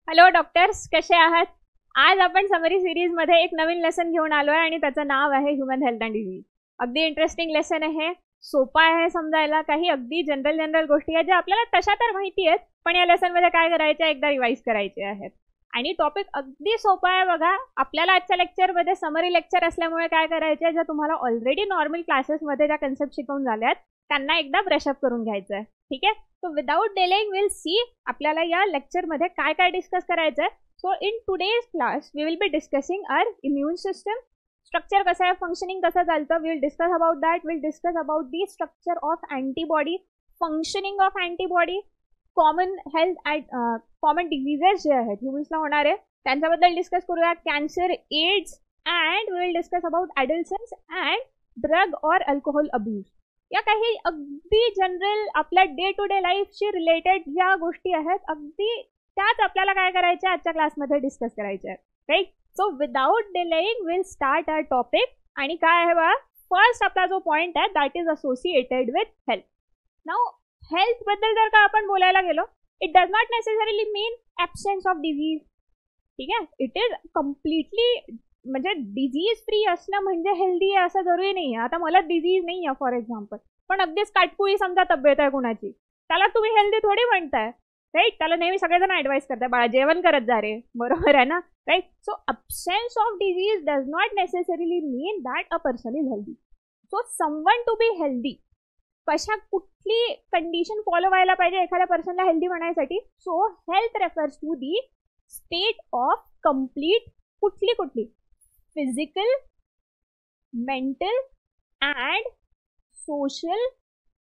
Hello doctors, कसे आहात? आज आपण समरी सिरीज मध्ये एक नवीन लेसन घेऊन आलोय आणि त्याचं नाव आहे ह्युमन हेल्थ अँड डिजीज. अगदी इंटरेस्टिंग लेसन आहे. सोपा आहे समजायला. काही अगदी जनरल जनरल गोष्टी आहेत ज्या आपल्याला तशा तर माहिती आहेत, पण या लेसन मध्ये काय करायचे एकदा रिवाइज करायचे आहेत. आणि टॉपिक अगदी सोपा आहे बघा. आपल्याला आजच्या लेक्चरमध्ये समरी लेक्चर असल्यामुळे काय करायचे, ज्या तुम्हाला ऑलरेडी नॉर्मल क्लासेसमध्ये ज्या कन्सेप्ट शिकवून झाल्यात त्यांना एकदा ब्रशअप करून घ्यायचं आहे. ठीक आहे. So without delaying will see आपल्याला या लेक्चरमध्ये काय काय डिस्कस करायचं आहे. So in today's class we will be discussing our immune system. Structure कसं आहे, फंक्शनिंग कसं चालतं, will discuss about that. Will discuss about the structure of antibody, functioning of antibody, common health common diseases जे आहेत ह्युमन्सला होणारे त्यांच्याबद्दल discuss करूया. Cancer, AIDS, and we will discuss about adolescence and drug और अल्कोहोल अब्यूज. या काही अगदी जनरल आपल्या डे टू डे लाईफशी रिलेटेड ज्या गोष्टी आहेत अगदी त्याच आपल्याला काय करायच्या आजच्या क्लासमध्ये डिस्कस करायच्या आहेत. Right. So without delaying will start our topic. आणि काय आहे बघा, फर्स्ट आपला जो पॉइंट आहे that is associated with health. Now health बद्दल जर का आपण बोलायला गेलो, it does not necessarily mean absence of disease. ठीक आहे. इट इज कम्प्लिटली म्हणजे डिझीज फ्री असणं म्हणजे हेल्दी आहे असं जरुरी नाही आहे. आता मला डिझीज नाही आहे फॉर एक्झाम्पल, पण अगदीच काटकुळी समजा तब्येत आहे कुणाची, त्याला तुम्ही हेल्दी थोडी म्हणताय. राईट. त्याला नेहमी सगळेजण ॲडवाइस करताय, बाळा जेवण करत जा रे. बरोबर आहे ना. Right. So absence of disease does not necessarily mean that a person is healthy. So someone to be healthy, कशा कुठली कंडिशन फॉलो व्हायला पाहिजे एखाद्या पर्सनला हेल्दी बनायसाठी. So health refers to the state of complete कुठली physical, mental and social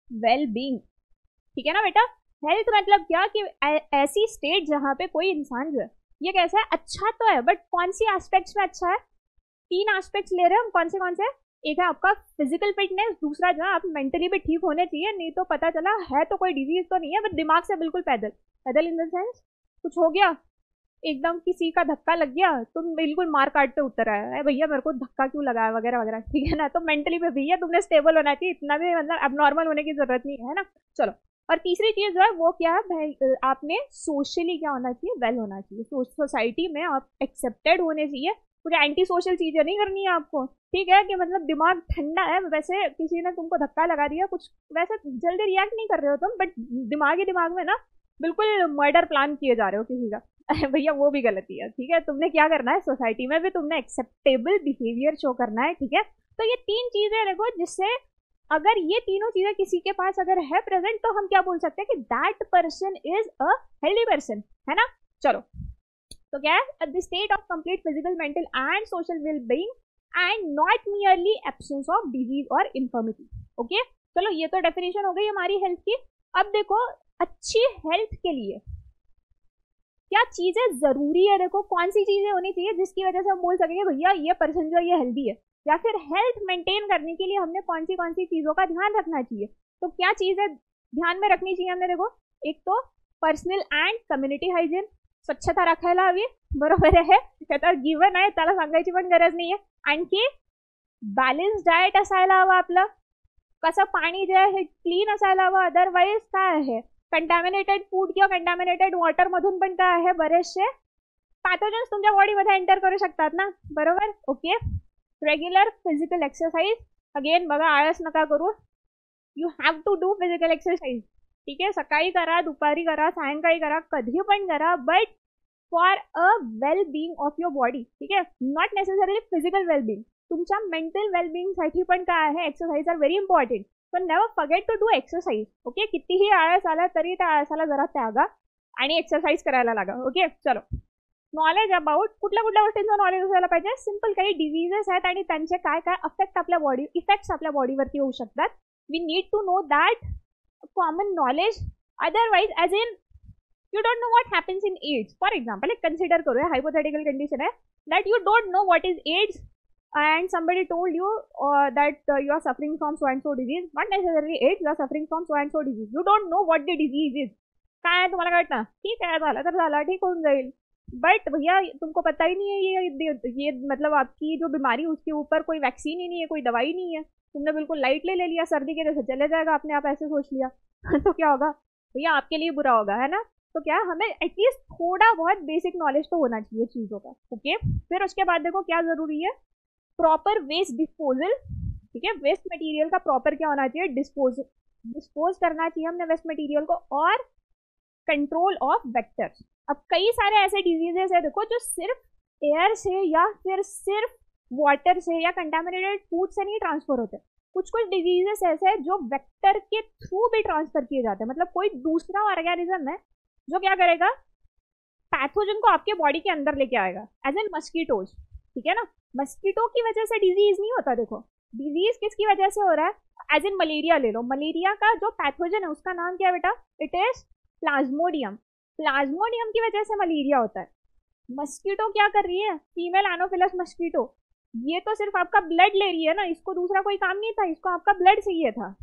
wellbeing. ठीक है ना बेटा. हेल्थ मतलब क्या कि ऐसी स्टेट जहाँ पे कोई इंसान जो है ये कैसा है, अच्छा तो है बट कौन सी एस्पेक्ट्स में अच्छा है. 3 एस्पेक्ट्स ले रहे हैं हम. कौन से. एक है आपका फिजिकल फिटनेस, दूसरा जो है आप मेंटली भी ठीक होने चाहिए, नहीं तो पता चला है तो कोई डिजीज तो नहीं है बट दिमाग से बिल्कुल पैदल इन द सेंस कुछ हो गया, एकदम किसी का धक्का लग गया, तुम बिल्कुल मार काट पे उतर आया है, भैया मेरे को धक्का क्यों लगाया वगैरह वगैरह. ठीक है ना. तो मेंटली पे भैया तुमने स्टेबल होना चाहिए, इतना भी मतलब अब नॉर्मल होने की जरूरत नहीं है ना. चलो. और तीसरी चीज जो है वो क्या है, आपने सोशली क्या होना चाहिए, वेल होना चाहिए. सोसाइटी में आप एक्सेप्टेड होने चाहिए. कुछ एंटी सोशल चीजें नहीं करनी है आपको. ठीक है. कि मतलब दिमाग ठंडा है, वैसे किसी ने तुमको धक्का लगा दिया, कुछ वैसे जल्दी रिएक्ट नहीं कर रहे हो तुम, बट दिमाग में ना बिल्कुल मर्डर प्लान किए जा रहे हो किसी का. भैया वो भी गलती है. ठीक है. तुमने क्या करना है, सोसाइटी में भी तुमने एक्सेप्टेबल बिहेवियर शो करना है. ठीक है. तो ये 3 चीजें देखो, जिससे अगर ये तीनों चीजें किसी के पास अगर है प्रेजेंट तो हम क्या बोल सकते हैं कि that person is a healthy person. है ना. चलो. तो क्या है, the state of complete physical, mental and social well being end not merely absence of disease और इन्फर्मिटी. ओके. चलो, ये तो डेफिनेशन हो गई हमारी हेल्थ की. अब देखो, अच्छी हेल्थ के लिए क्या चीजें जरूरी है. देखो कौन सी चीजें होनी चाहिए जिसकी वजह से हम बोल सकेंगे भैया ये पर्सन जो ये हेल्दी है. या फिर हेल्थ मेंटेन करने के लिए हमने कौन सी चीजों का ध्यान रखना चाहिए. तो क्या चीजें ध्यान में रखनी चाहिए हमने. देखो, एक तो पर्सनल अँड कम्युनिटी हायजीन, स्वच्छता राखायला हवी. बरोबर आहे. त्याचा गिवन आहे, त्याला सांगायची पण गरज नाहीये. आणखी बॅलन्स डाएट असायला हवं आपलं. कसं पाणी जे आहे हे क्लीन असायला हवं. अदरवाईज काय आहे, कंटॅमिनेटेड फूड किंवा कंटॅमिनेटेड वॉटर मधून पण काय आहे, बरेचसे पॅथोजन्स तुमच्या बॉडीमध्ये एंटर करू शकतात ना. बरोबर. Okay. Regular physical exercise. Again बघा, आळस नका करू. You have to do physical exercise. ठीक आहे. सकाळी करा, दुपारी करा, सायंकाळी करा, कधी पण करा, but for a well being of your body. ठीक आहे. Not necessarily physical well being, तुमच्या मेंटल वेलबिंग साठी पण काय आहे, एक्सरसाइज आर व्हेरी इम्पॉर्टंट. पण never forget to do exercise. Okay. कितीही आळस आला तरी त्या आळसाला जरा त्यागा आणि एक्सरसाइज करायला लागा. ओके. चलो. नॉलेज अबाउट कुठल्या गोष्टींचं नॉलेज असायला पाहिजे. सिम्पल काही डिझीजेस आहेत आणि त्यांचे काय काय इफेक्ट आपल्या बॉडीवरती होऊ शकतात. We need to know that common knowledge. Otherwise as in you don't know what happens in AIDS. For example एक कन्सिडर करूया, हायपोथेटिकल कंडिशन आहे that you don't know what is AIDS and somebody told you that you are suffering from so and so disease. Not necessarily AIDS, you are suffering from so and so disease. You don't know what the disease is. काय तुम्हाला कळतं, ठीक है झाला तर झाला, ठीक होऊन जाईल. बट भैया तुमको पता ही नहीं है ये मतलब आपकी जो बीमारी उसके ऊपर कोई वैक्सीन ही नहीं है, कोई दवाई नहीं है. तुमने बिल्कुल लाइटली ले लिया, सर्दी के जैसे चले जाएगा, आपने आप ऐसे सोच लिया. तो क्या होगा भैया, आपके लिए बुरा होगा, है ना. तो क्या हमें एटलीस्ट थोड़ा बहुत बेसिक नॉलेज तो होना चाहिए चीज़ों का। ओके, फिर उसके बाद देखो क्या ज़रूरी है, प्रॉपर वेस्ट डिस्पोजल। ठीक है, वेस्ट मटेरियल का प्रॉपर क्या होना चाहिए, डिस्पोज करना चाहिए हमने वेस्ट मटेरियल को, और कंट्रोल ऑफ वेक्टर्स। अब कई सारे ऐसे डिजीजेस है देखो जो सिर्फ एयर से या फिर सिर्फ वाटर से या कंटामिनेटेड फूड से नहीं ट्रांसफर होते, कुछ कुछ डिजीजेस ऐसे हैं जो वेक्टर के थ्रू भी ट्रांसफर किए जाते हैं। मतलब कोई दूसरा ऑर्गेनिज्म है जो क्या करेगा, पैथोजन को आपके बॉडी के अंदर लेके आएगा, एज एन मस्कीटोज। ठीक है ना, मस्कीटो की वजह से डिजीज नहीं होता। देखो डिजीज किसकी वजह से हो रहा है, एज इन मलेरिया ले लो, मलेरिया का जो पैथोजन है उसका नाम क्या है बेटा, इट इज प्लाज्मोडियम। प्लाज्मोडियम की वजह से मलेरिया होता है। मस्कीटो क्या कर रही है, फीमेल एनोफिलस मस्कीटो, ये तो सिर्फ आपका ब्लड ले रही है ना, इसको दूसरा कोई काम नहीं था, इसको आपका ब्लड चाहिए था।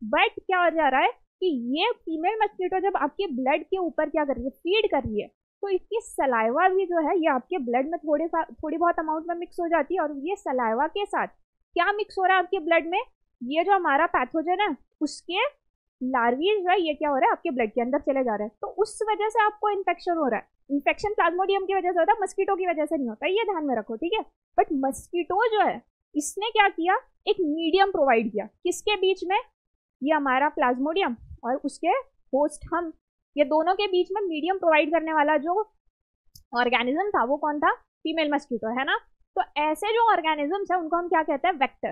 बट क्या हो जा रहा है कि ये फीमेल मस्कीटो जब आपके ब्लड के ऊपर क्या कर रही है, फीड कर रही है, तो इसकी सलाइवा भी जो है ये आपके ब्लड में थोड़ी बहुत अमाउंट में मिक्स हो जाती है। और ये सलाइवा के साथ क्या मिक्स हो रहा है आपके ब्लड में, ये जो हमारा पैथोजन है उसके लार्वी जो है ये क्या हो रहा है आपके ब्लड के अंदर चले जा रहे हैं। तो उस वजह से आपको इन्फेक्शन हो रहा है। इन्फेक्शन प्लाज्मोडियम की वजह से होता है, मस्कीटो की वजह से नहीं होता, ये ध्यान में रखो। ठीक है, बट मस्कीटो जो है इसने क्या किया, एक मीडियम प्रोवाइड किया किसके बीच में, ये हमारा प्लाज्मोडियम और उसके होस्ट हम, ये दोनों के बीच में मीडियम प्रोवाइड करने वाला जो ऑर्गेनिज्म था वो कौन था, फीमेल मस्कीटो, है ना। तो ऐसे जो ऑर्गेनिजम्स है उनको हम क्या कहते हैं, वेक्टर।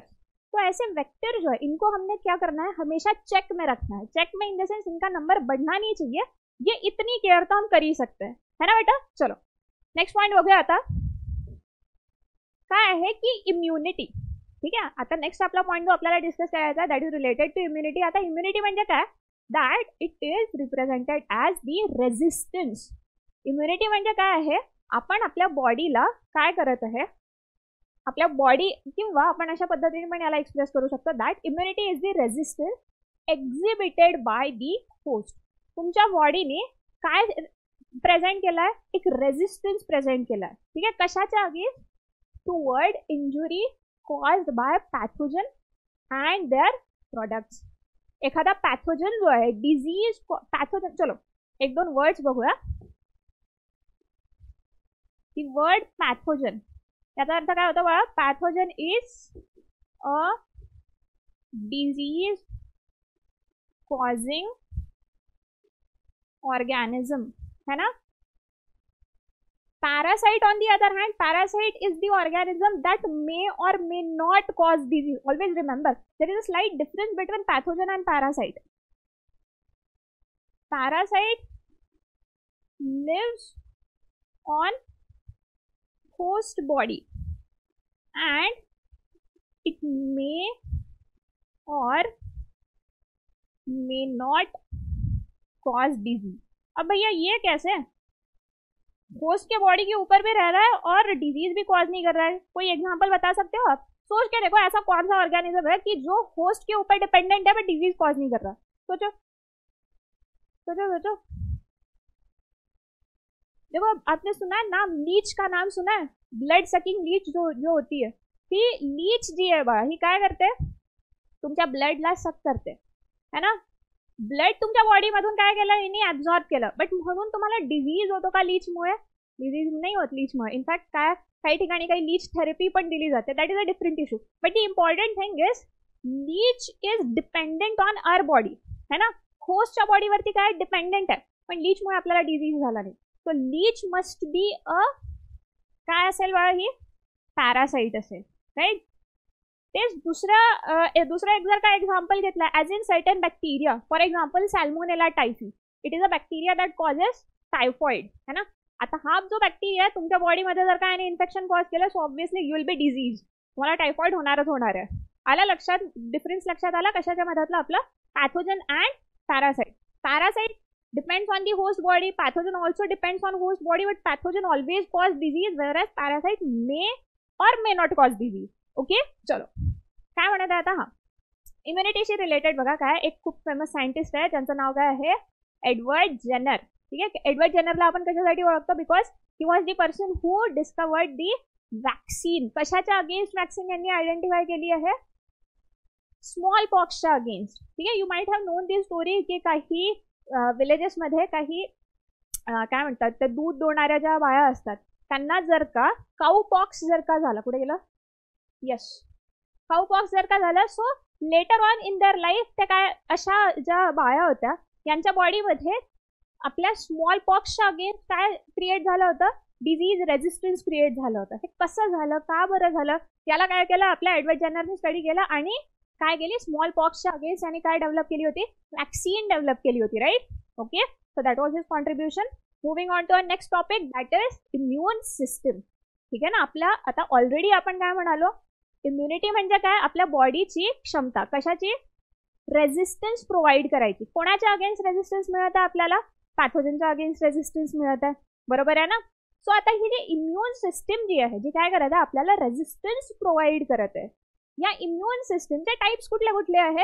तो ऐसे वेक्टर जो है इनको हमने क्या करना है, हमेशा चेक में रखना है। चेक में इन द सेंस इनका नंबर बढ़ना नहीं चाहिए, ये इतनी केयर तो हम कर ही सकते हैं, है ना बेटा। चलो नेक्स्ट पॉइंट हो गया, आता काय है की इम्युनिटी। ठीक आहे, आता नेक्स्ट आपला पॉइंट जो आपल्याला डिस्कस करायचा that is related to immunity. आता इम्युनिटी म्हणजे काय, that it is represented as the resistance. Immunity म्हणजे काय आहे, आपण आपल्या बॉडीला काय करत आहे, आपल्या बॉडी किंवा आपण अशा पद्धतीने पण याला एक्सप्रेस करू शकतो that immunity is the resistance exhibited by the host. तुमच्या बॉडीने काय प्रेझेंट केलाय, एक रेझिस्टन्स प्रेझेंट केलाय। ठीक आहे, कशाच्या against, toward injury caused by pathogen end their products. एखादा पैथोजन जो आहे, डिजीज पैथोजन, चलो एक दोन वर्ड्स बघूया। दी वर्ड पैथोजन याचा अर्थ काय होतो बघा, pathogen is a disease causing organism, है ना। Parasite on the other hand, parasite is the organism that may or may not cause disease. Always remember there is a slight difference between pathogen and parasite. Parasite lives on host body and it may or may not cause disease। अब भैया ये कैसे, host के body के ऊपर भी रह रहा है और डिजीज भी कॉज नहीं कर रहा है, कोई एग्जांपल बता सकते हो आप। सोच के देखो ऐसा कौन सा ऑर्गेनिज्म है कि जो होस्ट के ऊपर डिपेंडेंट है बट डिजीज कॉज नहीं कर रहा। सोचो सोचो सोचो। देखो आपने सुना है नाम, लीच का नाम सुना है, ब्लड सकिंग लीच जो होती है, ही लीच जी आहे बघा, ही काय करते, तुमच्या ब्लडला सक करते, है ना। ब्लड तुमच्या बॉडीमधून काय केलं, हिने ऍब्झॉर्ब केलं, बट म्हणून तुम्हाला डिजीज होतो का लीचमुळे, डिजीज नाही होत लीचमुळे। इनफॅक्ट काय काही ठिकाणी काही लीच थेरपी पण दिली जाते, that is a different issue. But the important thing is leech is dependent on our body, है ना। होस्टच्या बॉडीवरती काय डिपेंडेंट आहे, पण लीचमुळे आपल्याला डिजीज झाला नाही। तो लीच मस्ट बी अ काय असेल बघा, ही पॅरासाइट असेल, राईट। तेच दुसरा एक जर का एक्झाम्पल घेतला, as in certain bacteria, for example Salmonella typhi, it is a bacteria that causes typhoid, है ना। आता हा जो बॅक्टेरिया आहे तुमच्या बॉडीमध्ये जर का इन्फेक्शन कॉज केलं, so obviously you will be disease, तुम्हाला टायफॉइड होणारच होणार आहे। आला लक्षात, डिफरन्स लक्षात आला कशाच्या मधातला आपला, pathogen and parasite. Parasite depends on the host body, pathogen also depends on host body, but pathogen always cause disease whereas parasite may or may not cause disease। Okay चलो काय म्हणत आहे आता, हा इम्युनिटीशी रिलेटेड बघा काय, एक खूप फेमस सायंटिस्ट आहे ज्यांचं नाव काय आहे, एडवर्ड जेनर। ठीक आहे, एडवर्ड जेनरला आपण कशासाठी ओळखतो, because he was the person who discovered the vaccine. कशाच्या अगेन्स्ट वॅक्सिन यांनी आयडेंटिफाय केली आहे, स्मॉल पॉक्सच्या अगेन्स्ट। ठीक आहे, you might have non the story की काही विलेजेसमध्ये काही काय म्हणतात ते दूध दोणाऱ्या ज्या बाया असतात त्यांना जर का काऊ पॉक्स जर का झाला, कुठे गेलं, यस, काऊ पॉक्स जर का झाला, so later on in their life ते काय अशा ज्या बाया होत्या यांच्या बॉडीमध्ये आपल्या स्मॉल पॉक्सच्या अगेन्स्ट काय क्रिएट झालं होतं, डिझीज रेझिस्टन्स क्रिएट झालं होतं. हे कसं झालं, का बरं झालं, याला काय केलं आपल्या एडवर्ड जेनरने स्टडी केला आणि काय केली, स्मॉल पॉक्सच्या अगेन्स्ट आणि काय डेव्हलप केली होती, वॅक्सिन डेव्हलप केली होती, right. Okay, so that was his contribution. Moving on to our next topic, that is immune system. ठीक आहे ना. आपल्या आता ऑलरेडी आपण काय म्हणालो, इम्युनिटी म्हणजे काय, आपल्या बॉडीची क्षमता, कशाची, रेझिस्टन्स प्रोव्हाइड करायची. कोणाच्या अगेन्स्ट रेझिस्टन्स मिळत आहे आपल्याला, पॅथोजनच्या अगेन्स्ट रेझिस्टन्स मिळत आहे, बरोबर आहे ना. सो आता ही जी इम्युन सिस्टम जी आहे, जी काय करत आहे, आपल्याला रेझिस्टन्स प्रोव्हाइड करत आहे. या इम्युन सिस्टमचे टाइप्स कुठले कुठले आहे,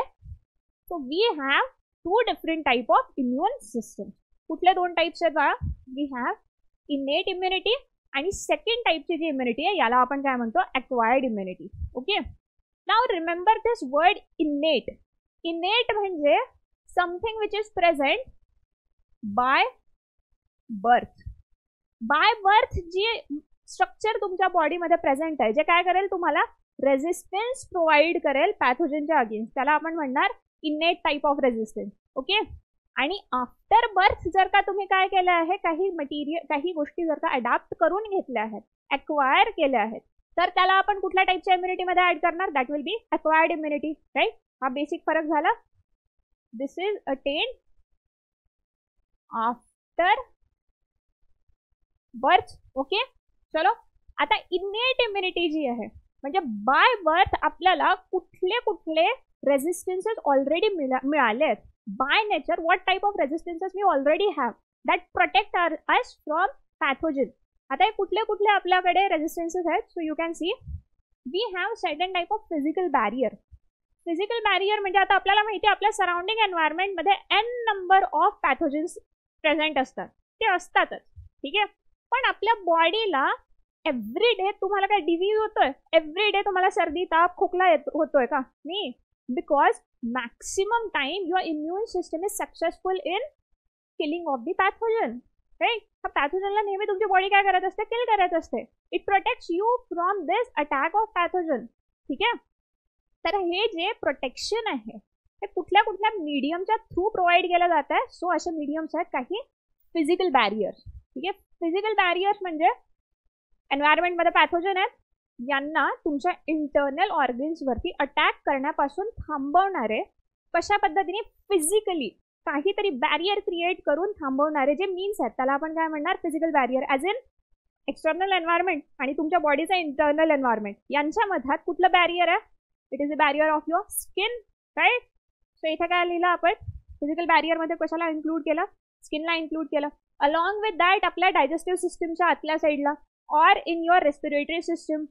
so we have 2 different type of immune system. कुठले 2 टाइप्स आहेत बघा, वी हॅव इनेट इम्युनिटी आणि सेकंड टाइपची जी इम्युनिटी आहे याला आपण काय म्हणतो, acquired immunity. Okay, now remember this word innate. Innate म्हणजे something which is present by birth. By birth जी स्ट्रक्चर तुमच्या बॉडीमध्ये प्रेझेंट आहे, जे काय करेल, तुम्हाला रेझिस्टन्स प्रोव्हाइड करेल पॅथोजनच्या अगेन्स्ट, त्याला आपण म्हणणार इनेट टाइप ऑफ रेझिस्टन्स. ओके, आणि आफ्टर बर्थ जर का तुम्ही काय केलं आहे, काही मटेरियल, काही गोष्टी जर का अडॅप्ट करून घेतल्या आहेत, अक्वायर केल्या आहेत, तर त्याला आपण कुठल्या टाइपच्या इम्युनिटीमध्ये ऍड करणार, that will be acquired immunity, right. हा बेसिक फरक झाला. This is attained after birth. Okay, चलो आता इनेट इम्युनिटी जी आहे, म्हणजे बाय बर्थ आपल्याला कुठले कुठले रेझिस्टन्सेस ऑलरेडी मिळाले आहेत. By nature what type of resistances we already have that protect us from pathogen. आता हे कुठले कुठले आपल्याकडे रेझिस्टन्सेस आहेत, so you can see we have certain type of physical barrier. Physical barrier म्हणजे आता आपल्याला माहिती आहे आपल्या सराउंडिंग एन्व्हायरमेंटमध्ये n number of pathogens present असतात, ते असतातच, ठीक आहे. पण आपल्या बॉडीला एव्हरी डे तुम्हाला काय डिजीज होतोय, एव्हरी डे तुम्हाला सर्दी ताप खोकला होतोय का, नाही, because maximum time your immune system is successful in killing of the pathogen, right. हा पॅथोजनला नेहमी तुमची बॉडी काय करत असते, किल करत असते. It protects you from this attack of pathogen, ठीक आहे. तर हे जे प्रोटेक्शन आहे हे कुठल्या कुठल्या मीडियमच्या थ्रू प्रोव्हाइड केलं जात आहे. सो असे मीडियम्स आहेत काही फिजिकल बॅरियर्स, ठीक आहे. फिजिकल बॅरियर्स म्हणजे एन्व्हायरमेंटमध्ये पॅथोजन आहेत, यांना तुमच्या इंटरनल ऑर्गन्सवरती अटॅक करण्यापासून थांबवणारे, कशा पद्धतीने, फिजिकली काहीतरी बॅरियर क्रिएट करून थांबवणारे जे मीन्स आहेत त्याला आपण काय म्हणणार, physical barrier. As in external environment आणि तुमच्या बॉडीचा इंटरनल एन्व्हायरमेंट यांच्या मध्यात कुठलं बॅरियर आहे, it is the barrier of your skin, right. So इथे काय लिहिलं आपण, फिजिकल बॅरियरमध्ये कशाला इन्क्लूड केलं, स्किनला इन्क्लूड केलं. अलॉंग विथ दॅट आपल्या डायजेस्टिव्ह सिस्टमच्या आतल्या साईडला और इन युअर रेस्पिरेटरी सिस्टम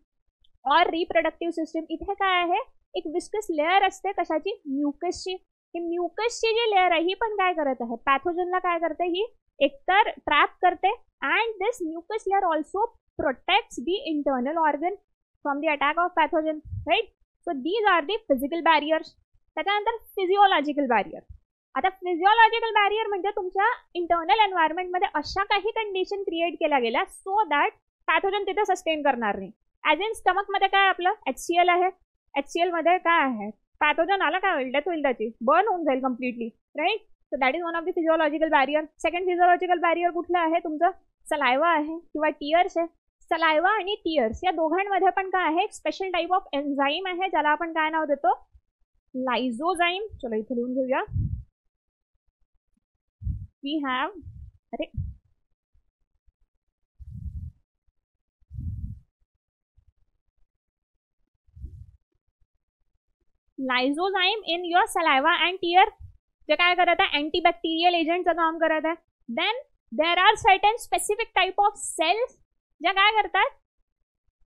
और रिप्रोडक्टिव्ह सिस्टम इथे काय आहे, एक विस्कस लेअर असते, कशाची, म्युकसची. ही म्युकसची जी लेअर आहे ही पण काय करत आहे, पॅथोजनला काय करते, ही एकतर ट्रॅप करते and this mucus layer also protects the internal organ from the attack of pathogen, right. So these are the physical barriers. त्याच्यानंतर फिजिओलॉजिकल बॅरियर. आता फिजिओलॉजिकल बॅरियर म्हणजे तुमच्या इंटरनल एन्व्हायरमेंटमध्ये अशा काही कंडिशन क्रिएट केल्या गेल्या सो दॅट पॅथोजन तिथे sustain करणार नाही. ॲज इन स्टमकमध्ये काय आपलं HCl आहे, HCl मध्ये काय आहे, पॅथोजन आला काय होईल, डेथ होईल, त्याची बर्न होऊन जाईल completely, right. So that is one of the physiological barrier. Second physiological barrier कुठलं आहे, तुमचं सलायवा आहे किंवा टीयर्स आहे. सलायवा आणि टीयर्स या दोघांमध्ये पण काय आहे, एक स्पेशल टाइप ऑफ एन्झाईम आहे ज्याला आपण काय नाव देतो, लायझोझाईम. चलो इथे लिहून घेऊया. वी हॅव, अरे lysozyme in your saliva and tear, जे काय करत आहे, अँटीबॅक्टेरियल एजंटचं काम करत आहे. Then there are certain specific type of cells ज्या काय करतात,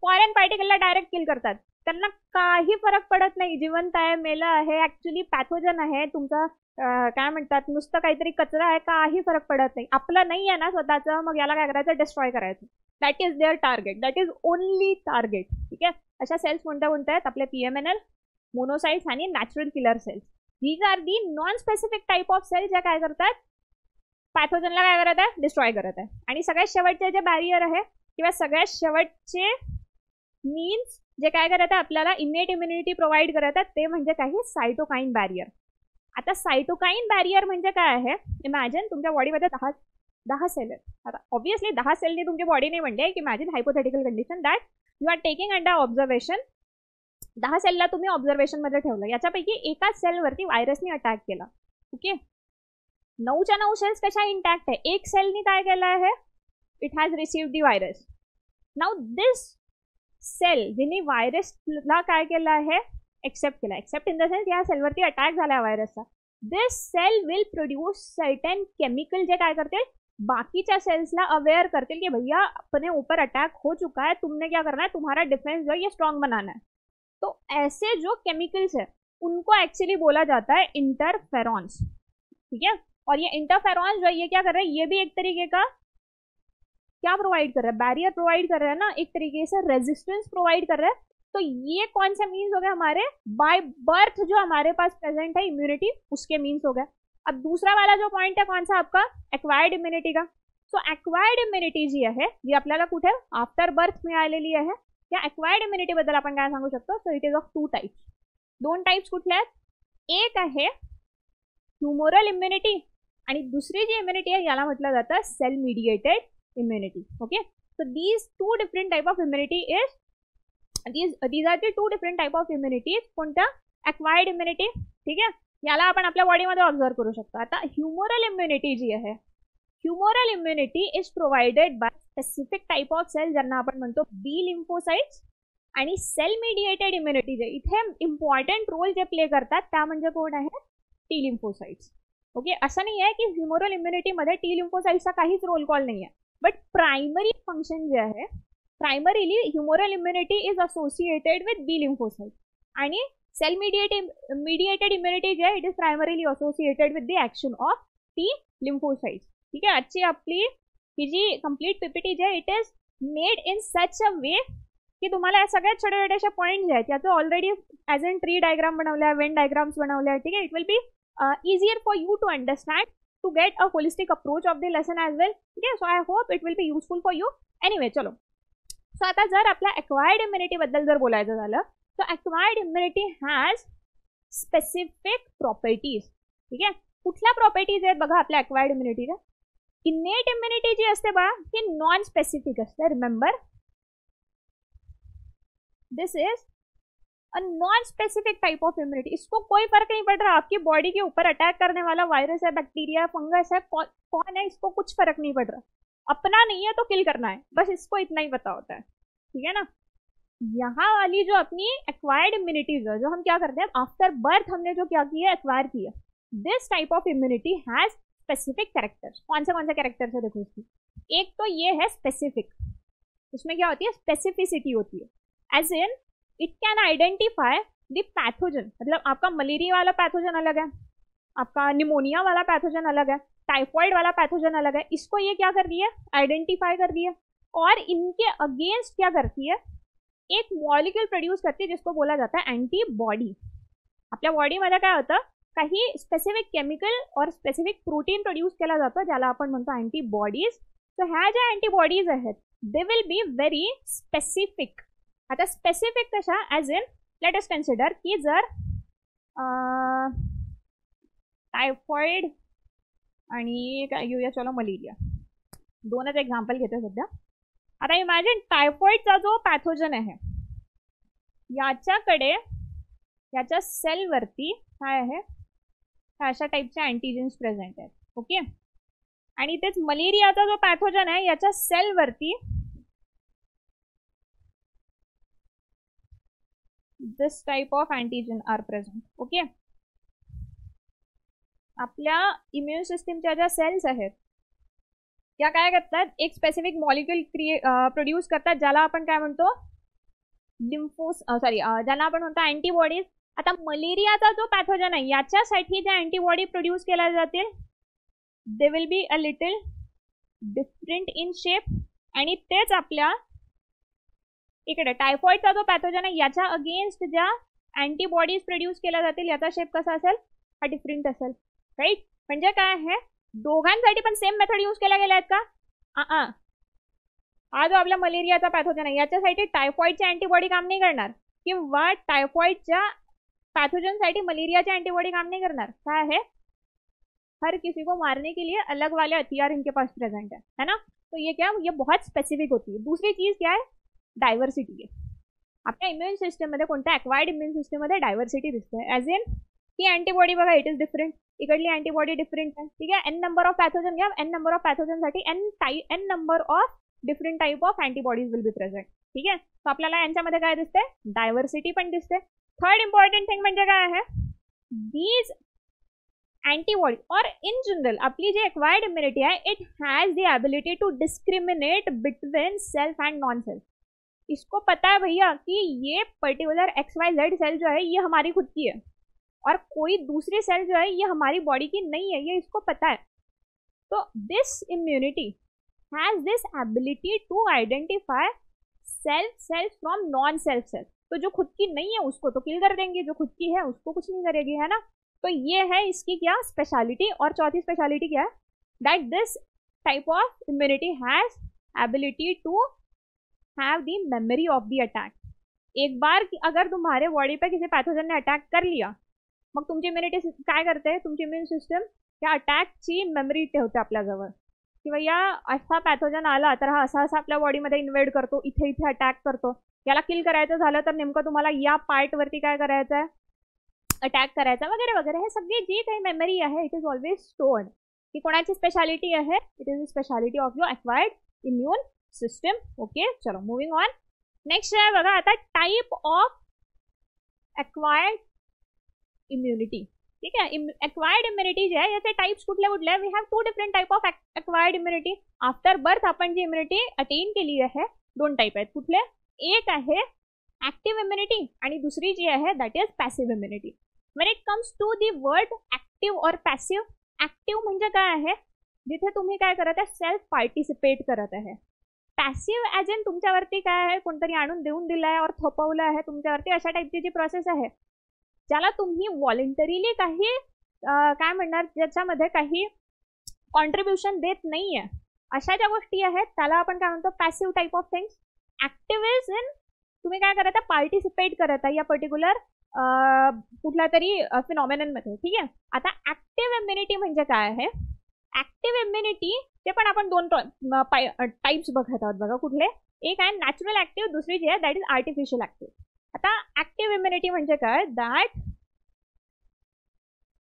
फॉरेन पार्टिकलला डायरेक्ट किल करतात. त्यांना काही फरक पडत नाही, जिवंत आहे, मेलं आहे, ऍक्च्युली पॅथोजन आहे, तुमचा काय म्हणतात, नुसतं काहीतरी कचरा आहे, काही फरक पडत नाही. आपलं नाही आहे ना स्वतःचं, मग याला काय करायचं, डिस्ट्रॉय करायचं. That is their target, that is only target, ठीक आहे. अशा सेल्स कोणत्या कोणत्या आहेत, आपले PMNL, मोनोसाइट्स आणि natural killer cells. These are the non specific type of cells ज्या काय करतात, पॅथोजनला काय करत आहे, डिस्ट्रॉय करत आहे. आणि सगळ्यात शेवटचे जे बॅरियर आहे किंवा सगळ्यात शेवटचे मीन्स जे काय करत आहे आपल्याला इनेट इम्युनिटी प्रोव्हाइड करत आहेत ते म्हणजे काही सायटोकाईन बॅरियर. आता सायटोकाईन बॅरियर म्हणजे काय आहे, इमॅजिन तुमच्या बॉडीमध्ये 10 सेल आहेत. आता ऑब्व्हियसली 10 सेलनी तुमची बॉडी नाही म्हणते की imagine hypothetical condition that you are taking under observation. 10 सेलला तुम्ही ऑब्झर्वेशन मध्ये ठेवलं, याच्यापैकी एकाच सेलवरती व्हायरसनी अटॅक केला. ओके, 9च्या 9 सेल्स कशा इंटॅक्ट आहे, एक सेलनी काय केलं आहे, it has received the virus. Now this cell जिने व्हायरसला काय केलं आहे, एक्सेप्ट केला. एक्सेप्ट इन द सेन्स या सेलवरती अटॅक झाला व्हायरसचा. This cell will produce certain chemical जे काय करतील, बाकीच्या सेल्सला अवेयर करतील कि भैया अपने ऊपर अटैक हो चुका है, तुमने क्या करना है, तुम्हारा डिफेंस जो है ये स्ट्रांग बनाना है. तो ऐसे जो केमिकल्स है उनको एक्चुअली बोला जाता है इंटरफेरॉन्स. ठीक है, और ये इंटरफेरॉन्स जो है ये क्या कर रहे हैं, ये भी एक तरीके का क्या प्रोवाइड कर रहा है, बैरियर प्रोवाइड कर रहा है ना, एक तरीके से रेजिस्टेंस प्रोवाइड कर रहा है. तो ये कौन से मीन्स हो गए हमारे, बाय बर्थ जो हमारे पास प्रेजेंट है इम्यूनिटी, उसके मीन्स हो गए. अब दूसरा वाला जो पॉइंट है कौन सा आपका, एक्वायर्ड इम्युनिटी का. सो एक्वायर्ड इम्युनिटी जी आहे जी आपल्याला कुठे आफ्टर बर्थ मिळालेली आहे, या एक्वायर्ड इम्युनिटी बद्दल आपण काय सांगू शकतो. So it is of 2 types. 2 types कुठले आहेत, एक आहे ह्युमोरल इम्युनिटी आणि दुसरी जी इम्युनिटी आहे याला म्हटलं जातं cell mediated immunity. Okay, so these 2 different type of immunity is these are the 2 different type of immunities. कोणत्या, एक्वायर्ड इम्युनिटी. ठीक आहे, याला आपण आपल्या बॉडीमध्ये ऑब्झर्व करू शकतो. आता ह्युमोरल इम्युनिटी जी आहे, humoral immunity is provided by specific type of cell ज्यांना आपण म्हणतो बी लिम्फोसाइट्स. आणि सेल मीडिएटेड इम्युनिटी जे इथे इम्पॉर्टंट रोल जे प्ले करतात त्या म्हणजे कोण आहे, टी लिम्फोसाइट्स. ओके, असं नाही आहे की ह्युमोरल इम्युनिटीमध्ये टी लिम्फोसाइट्सचा काहीच रोल कॉल नाही आहे, बट प्रायमरी फंक्शन जे आहे, primarily humoral immunity is associated with B lymphocyte आणि सेल मीडिएटेड इम्युनिटी जे आहे it is primarily associated with the action of T lymphocytes. ठीक आहे, आजची आपली ही जी कंप्लीट पीपीटी जे आहे इट इज मेड इन सच अ वे की तुम्हाला या सगळ्यात छोटे छोटेशा पॉईंट जे आहेत याचं already as in tree diagram बनवल्या, वेन डायग्राम्स बनवल्या. ठीक आहे, it will be easier for you to understand, to get a holistic approach of the lesson as well. ठीक आहे, so I hope it will be useful for you. Anyway, चलो. So आता जर आपल्या acquired immunity बद्दल जर बोलायचं झालं तर acquired immunity has specific properties. ठीक आहे, कुठल्या प्रॉपर्टीज आहेत बघा आपल्या एक्वायर्ड इम्युनिटीच्या. इनेट इम्युनिटी जी असते बघा ही नॉन स्पेसिफिक असते. Remember, this is a non specific type of immunity. इसको कोई फर्क नहीं पड़ रहा आपकी बॉडी के ऊपर अटैक करने वाला वायरस है, बैक्टीरिया, फंगस है, कौन है, इसको कुछ फर्क नहीं पड़ रहा. अपना नहीं है तो किल करना है, बस इसको इतना ही पता होता है. ठीक है ना. यहाँ वाली जो अपनी एक्वायर्ड इम्युनिटीज है जो हम क्या करते हैं आफ्टर बर्थ हमने जो क्या किया एक्वायर किया, this type of immunity has specific characters. कौन से कैरेक्टर्स है देखो इसकी. एक तो ये है स्पेसिफिक, उसमें क्या होती है, स्पेसिफिसिटी होती है. As in it can identify the pathogen. मतलब आपका मलेरिया वाला पैथोजन अलग है, आपका निमोनिया वाला पैथोजन अलग है, टाइफॉइड वाला पैथोजन अलग है. इसको ये क्या कर रही है, आइडेंटिफाई कर रही है और इनके अगेंस्ट क्या करती है, एक मॉलिक्यूल प्रोड्यूस करती है जिसको बोला जाता है अँटीबॉडी. आपल्या बॉडीमध्ये काय होतं, काही स्पेसिफिक केमिकल और स्पेसिफिक प्रोटीन प्रोड्यूस केला जातो ज्याला आपण म्हणतो अँटीबॉडीज. सो ह्या ज्या अँटीबॉडीज आहेत they will be very specific. आता स्पेसिफिक कशा, as in let us consider की जर टायफॉइड आणि काय घेऊया, चलो मलेरिया, 2च एक्झाम्पल घेते सध्या. आता इमॅजिन टायफॉइडचा जो पॅथोजन आहे याच्याकडे याच्या सेलवरती काय आहे, अशा टाईपचे अँटीजेन्स प्रेझेंट आहेत. ओके, आणि तेच मलेरियाचा जो पॅथोजन आहे याच्या सेलवरती this type of antigen are present. Okay, आपल्या इम्युन सिस्टीमच्या ज्या सेल्स आहेत त्या काय करतात, एक स्पेसिफिक मॉलिक्यूल प्रोड्यूस करतात ज्याला आपण काय म्हणतो ज्याला आपण म्हणतो अँटीबॉडीज. आता मलेरियाचा जो पॅथोजन आहे याच्यासाठी ज्या अँटीबॉडी प्रोड्यूस केल्या जातील they will be a little different in shape. आणि तेच आपल्या इकडे टायफॉइडचा जो पॅथोजन आहे याच्या अगेन्स्ट ज्या अँटीबॉडीज प्रोड्यूस केल्या जातील याचा शेप कसा असेल, हा डिफरंट असेल. राईट, म्हणजे काय आहे, दोघांसाठी पण सेम मेथड यूज केल्या गेल्या आहेत का? हा जो आपला मलेरियाचा पॅथोजन आहे याच्यासाठी टायफॉइडचे अँटीबॉडी काम नाही करणार, किंवा टायफॉइडच्या पैथोजन मलेरिया एंटीबॉडी काम नहीं करना। क्या है, हर किसी को मारने के लिए अलग वाले हथियार इनके पास प्रेजेंट है ना। तो ये क्या, ये बहुत स्पेसिफिक होती है। दूसरी चीज क्या है, डायवर्सिटी है। आपल्या इम्युन सिस्टम मध्ये कोणत्या अक्वायर्ड इम्युन सिस्टम मध्ये डायवर्सिटी दिसते, एज इन ही अँटीबॉडी बघा इट इज डिफरंट, इकडली अँटीबॉडी डिफरंट आहे, ठीक आहे। एन नंबर ऑफ पॅथोजन घ्या, एन नंबर ऑफ पॅथोजन साठी n number of different type of antibodies will be present, ठीक आहे। तो आपल्याला यांच्यामध्ये काय दिसते, डायवर्सिटी पण दिसते। थर्ड इंपॉर्टंट थिंग म्हणजे काय आहे, these antibody or in general आपली जी acquired immunity है, it has the ability to discriminate between self and non self। इसको पता है भैया कि ये पर्टिकुलर XYZ सेल जो है ये हमारी खुद की है और कोई दूसरी सेल जो है ये हमारी बॉडी की नहीं है, ये इसको पता है। तो this immunity has this ability to identify self cells from non self cells। तो जो खुद की नहीं है उसको तो किल कर देंगे, जो खुद की है उसको कुछ नहीं करेगी, है ना। तो ये है इसकी क्या स्पेशलिटी। और चौथी स्पेशलिटी क्या है, that this type of immunity has ability to have the memory of the attack. एक बार अगर तुम्हारे बॉडी पे किसी पैथोजन ने अटॅक कर लिया, मग तुमची इम्युनिटी काय करते, तुमची इम्युन सिस्टम त्या अटॅकची मेमरी ठेवते आपल्याजवळ, की भैया असा पॅथोजन आला तर हा असा असा आपल्या बॉडीमध्ये इन्वेड करतो, इथे इथे अटॅक करतो, याला किल करायचं झालं तर नेमकं तुम्हाला या पार्टवरती काय करायचं आहे, अटॅक करायचा वगैरे वगैरे। हे सगळी जी काही मेमरी आहे इट इज ऑलवेज स्टोर्ड। ही कोणाची स्पेशालिटी आहे, it is the speciality of your acquired immune system. Okay, चलो मूविंग ऑन। नेक्स्ट आहे बघा आता टाइप ऑफ अक्वायर्ड इम्युनिटी, ठीक आहे। अक्वायर्ड इम्युनिटी जे आहे याचे टाइप्स कुठले कुठले, we have two different type of acquired immunity. After birth आपण जी इम्युनिटी अटेन केली आहे दोन टाइप आहेत, कुठले, एक आहे ऍक्टिव्ह इम्युनिटी आणि दुसरी जी आहे that is passive immunity. When it comes to the word active or passive, active म्हणजे काय आहे, जिथे तुम्ही काय करत आहे, सेल्फ पार्टिसिपेट करत आहे। पॅसिव्ह ॲज इन तुमच्यावरती काय आहे, कोणतरी आणून देऊन दिलं आहे और थोपवलं आहे तुमच्यावरती, अशा टाईपची जी प्रोसेस आहे ज्याला तुम्ही व्हॉलेंटरीली काही काय म्हणणार, ज्याच्यामध्ये काही कॉन्ट्रीब्युशन देत नाही आहे, अशा ज्या गोष्टी आहेत त्याला आपण काय म्हणतो, passive type of things. Active is in तुम्ही काय करत आहे, पार्टिसिपेट करत आहे या पर्टिक्युलर कुठल्या तरी फिनॉमिनन मध्ये, ठीक आहे। आता ऍक्टिव्ह इम्युनिटी म्हणजे काय आहे, ऍक्टिव्ह इम्युनिटी ते पण आपण दोन टाइप्स बघत आहोत बघा, कुठले, एक आहे नॅचरल ऍक्टिव्ह, दुसरी जी आहे दॅट इज आर्टिफिशियल ऍक्टिव्ह। आता ऍक्टिव्ह इम्युनिटी म्हणजे काय, that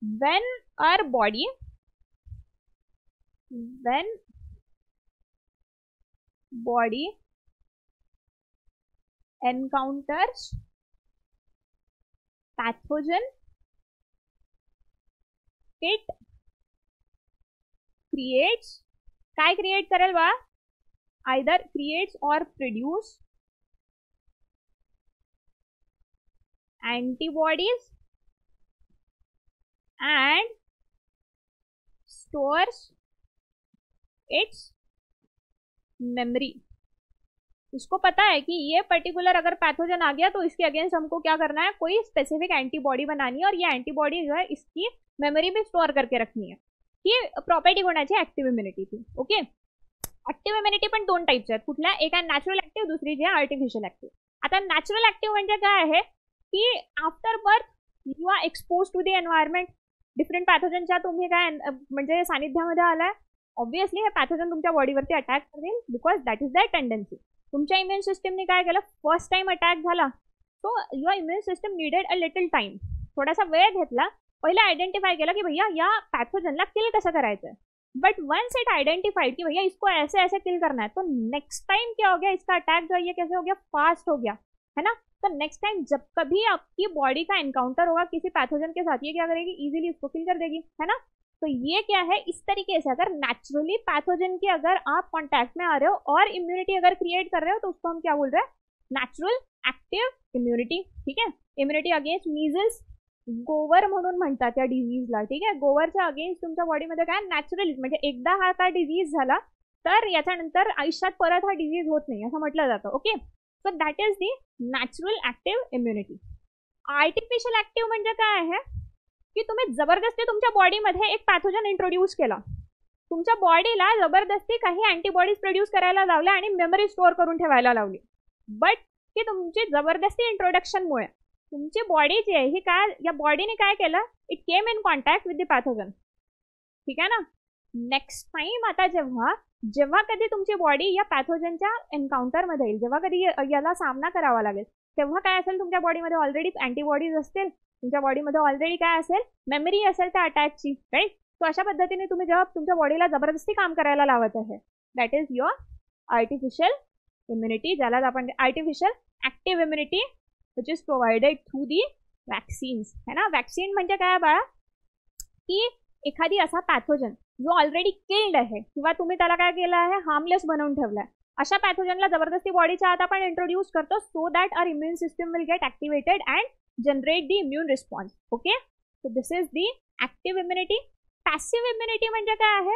when our body encounters pathogen, it creates, काय क्रिएट करेल बा, either creates or produce antibodies and stores its memory। इसको पता है कि ये पर्टिकुलर अगर पैथोजन आ गया तो इसके अगेंस्ट हमको क्या करना है, कोई स्पेसिफिक एंटीबॉडी बनानी है और ये एंटीबॉडी जो है इसकी मेमरी में स्टोर करके रखनी है। ही प्रॉपर्टी कोणाची, ऍक्टिव्ह इम्युनिटीची। ओके, ऍक्टिव्ह इम्युनिटी पण दोन टाइप्स आहेत, कुठल्या, एक आहे नॅचरल ऍक्टिव्ह, दुसरी जी आहे आर्टिफिशियल ऍक्टिव्ह। आता नॅचरल ऍक्टिव्ह म्हणजे काय आहे की after birth you are expose to the environment, different पॅथोजनच्या तुम्ही काय म्हणजे सानिध्यामध्ये आलाय, ऑब्विसली हे पॅथोजन तुमच्या बॉडीवरती अटॅक करेल because that is that tendency. तुमच्या इम्युन सिस्टमने काय केलं, फर्स्ट टाइम अटॅक झाला तो your immune system needed a little time, थोडासा वेळ घेतला, पहिला आइडेंटिफाई केला कि भैया या पैथोजन किल कैसे करायचं है। बट वंस इट आइडेंटिफाइड कि भैया इसको ऐसे ऐसे किल करना है, तो नेक्स्ट टाइम क्या हो गया, इसका अटैक जो है ये कैसे हो गया, फास्ट हो गया, है ना। तो नेक्स्ट टाइम जब कभी आपकी बॉडी का एनकाउंटर होगा किसी पैथोजन के साथ, ये क्या करेगी, इजीली इसको किल कर देगी, है ना। तो ये क्या है, इस तरीके से अगर नेचुरली पैथोजन के अगर आप कांटेक्ट में आ रहे हो और इम्यूनिटी अगर क्रिएट कर रहे हो तो उसको हम क्या बोल रहे हैं, नेचुरल ऍक्टिव्ह इम्युनिटी, ठीक है। इम्युनिटी अगेन्स्ट मीजल्स, गोवर म्हणून म्हणतात या डिझीजला, ठीक आहे। गोवरच्या अगेन्स्ट तुमच्या बॉडीमध्ये काय नॅचरली, म्हणजे एकदा हा काय डिझीज झाला तर याच्यानंतर आयुष्यात परत हा डिझीज होत नाही असं म्हटलं जातं। Okay, so that is the natural active immunity. Artificial active म्हणजे काय आहे की तुम्ही जबरदस्ती तुमच्या बॉडीमध्ये एक पॅथोजन इंट्रोड्यूस केला तुमच्या बॉडीला जबरदस्ती काही अँटीबॉडीज प्रोड्यूस करायला लावल्या आणि मेमरी स्टोअर करून ठेवायला लावली. बट की तुमची जबरदस्ती इंट्रोडक्शनमुळे तुमची बॉडी जी आहे ही काय, या बॉडीने काय केलं, it came in contact with the pathogen. ठीक आहे ना. नेक्स्ट टाइम आता जेव्हा कधी तुमची बॉडी या पॅथोजनच्या एन्काउंटरमध्ये येईल, जेव्हा कधी याला सामना करावा लागेल, तेव्हा काय असेल, तुमच्या बॉडीमध्ये ऑलरेडी अँटीबॉडीज असतील, तुमच्या बॉडीमध्ये ऑलरेडी काय असेल, मेमरी असेल त्या अटॅचची, राईट. सो अशा पद्धतीने तुम्ही जेव्हा तुमच्या बॉडीला जबरदस्ती काम करायला लावत आहे, that is your artificial immunity, ज्याला आपण artificial active immunity which is provided through the vaccines, है ना. वॅक्सिन म्हणजे काय बाळा, की एखादी असा पॅथोजन जो ऑलरेडी किल्ड आहे किंवा तुम्ही त्याला काय केलं आहे, हार्मलेस बनवून ठेवलाय, अशा पॅथोजनला जबरदस्ती बॉडीच्या आत आपण इंट्रोड्यूस करतो so that our immune system will get activated and generate the immune response. Okay, so this is the active immunity. Passive immunity म्हणजे काय आहे,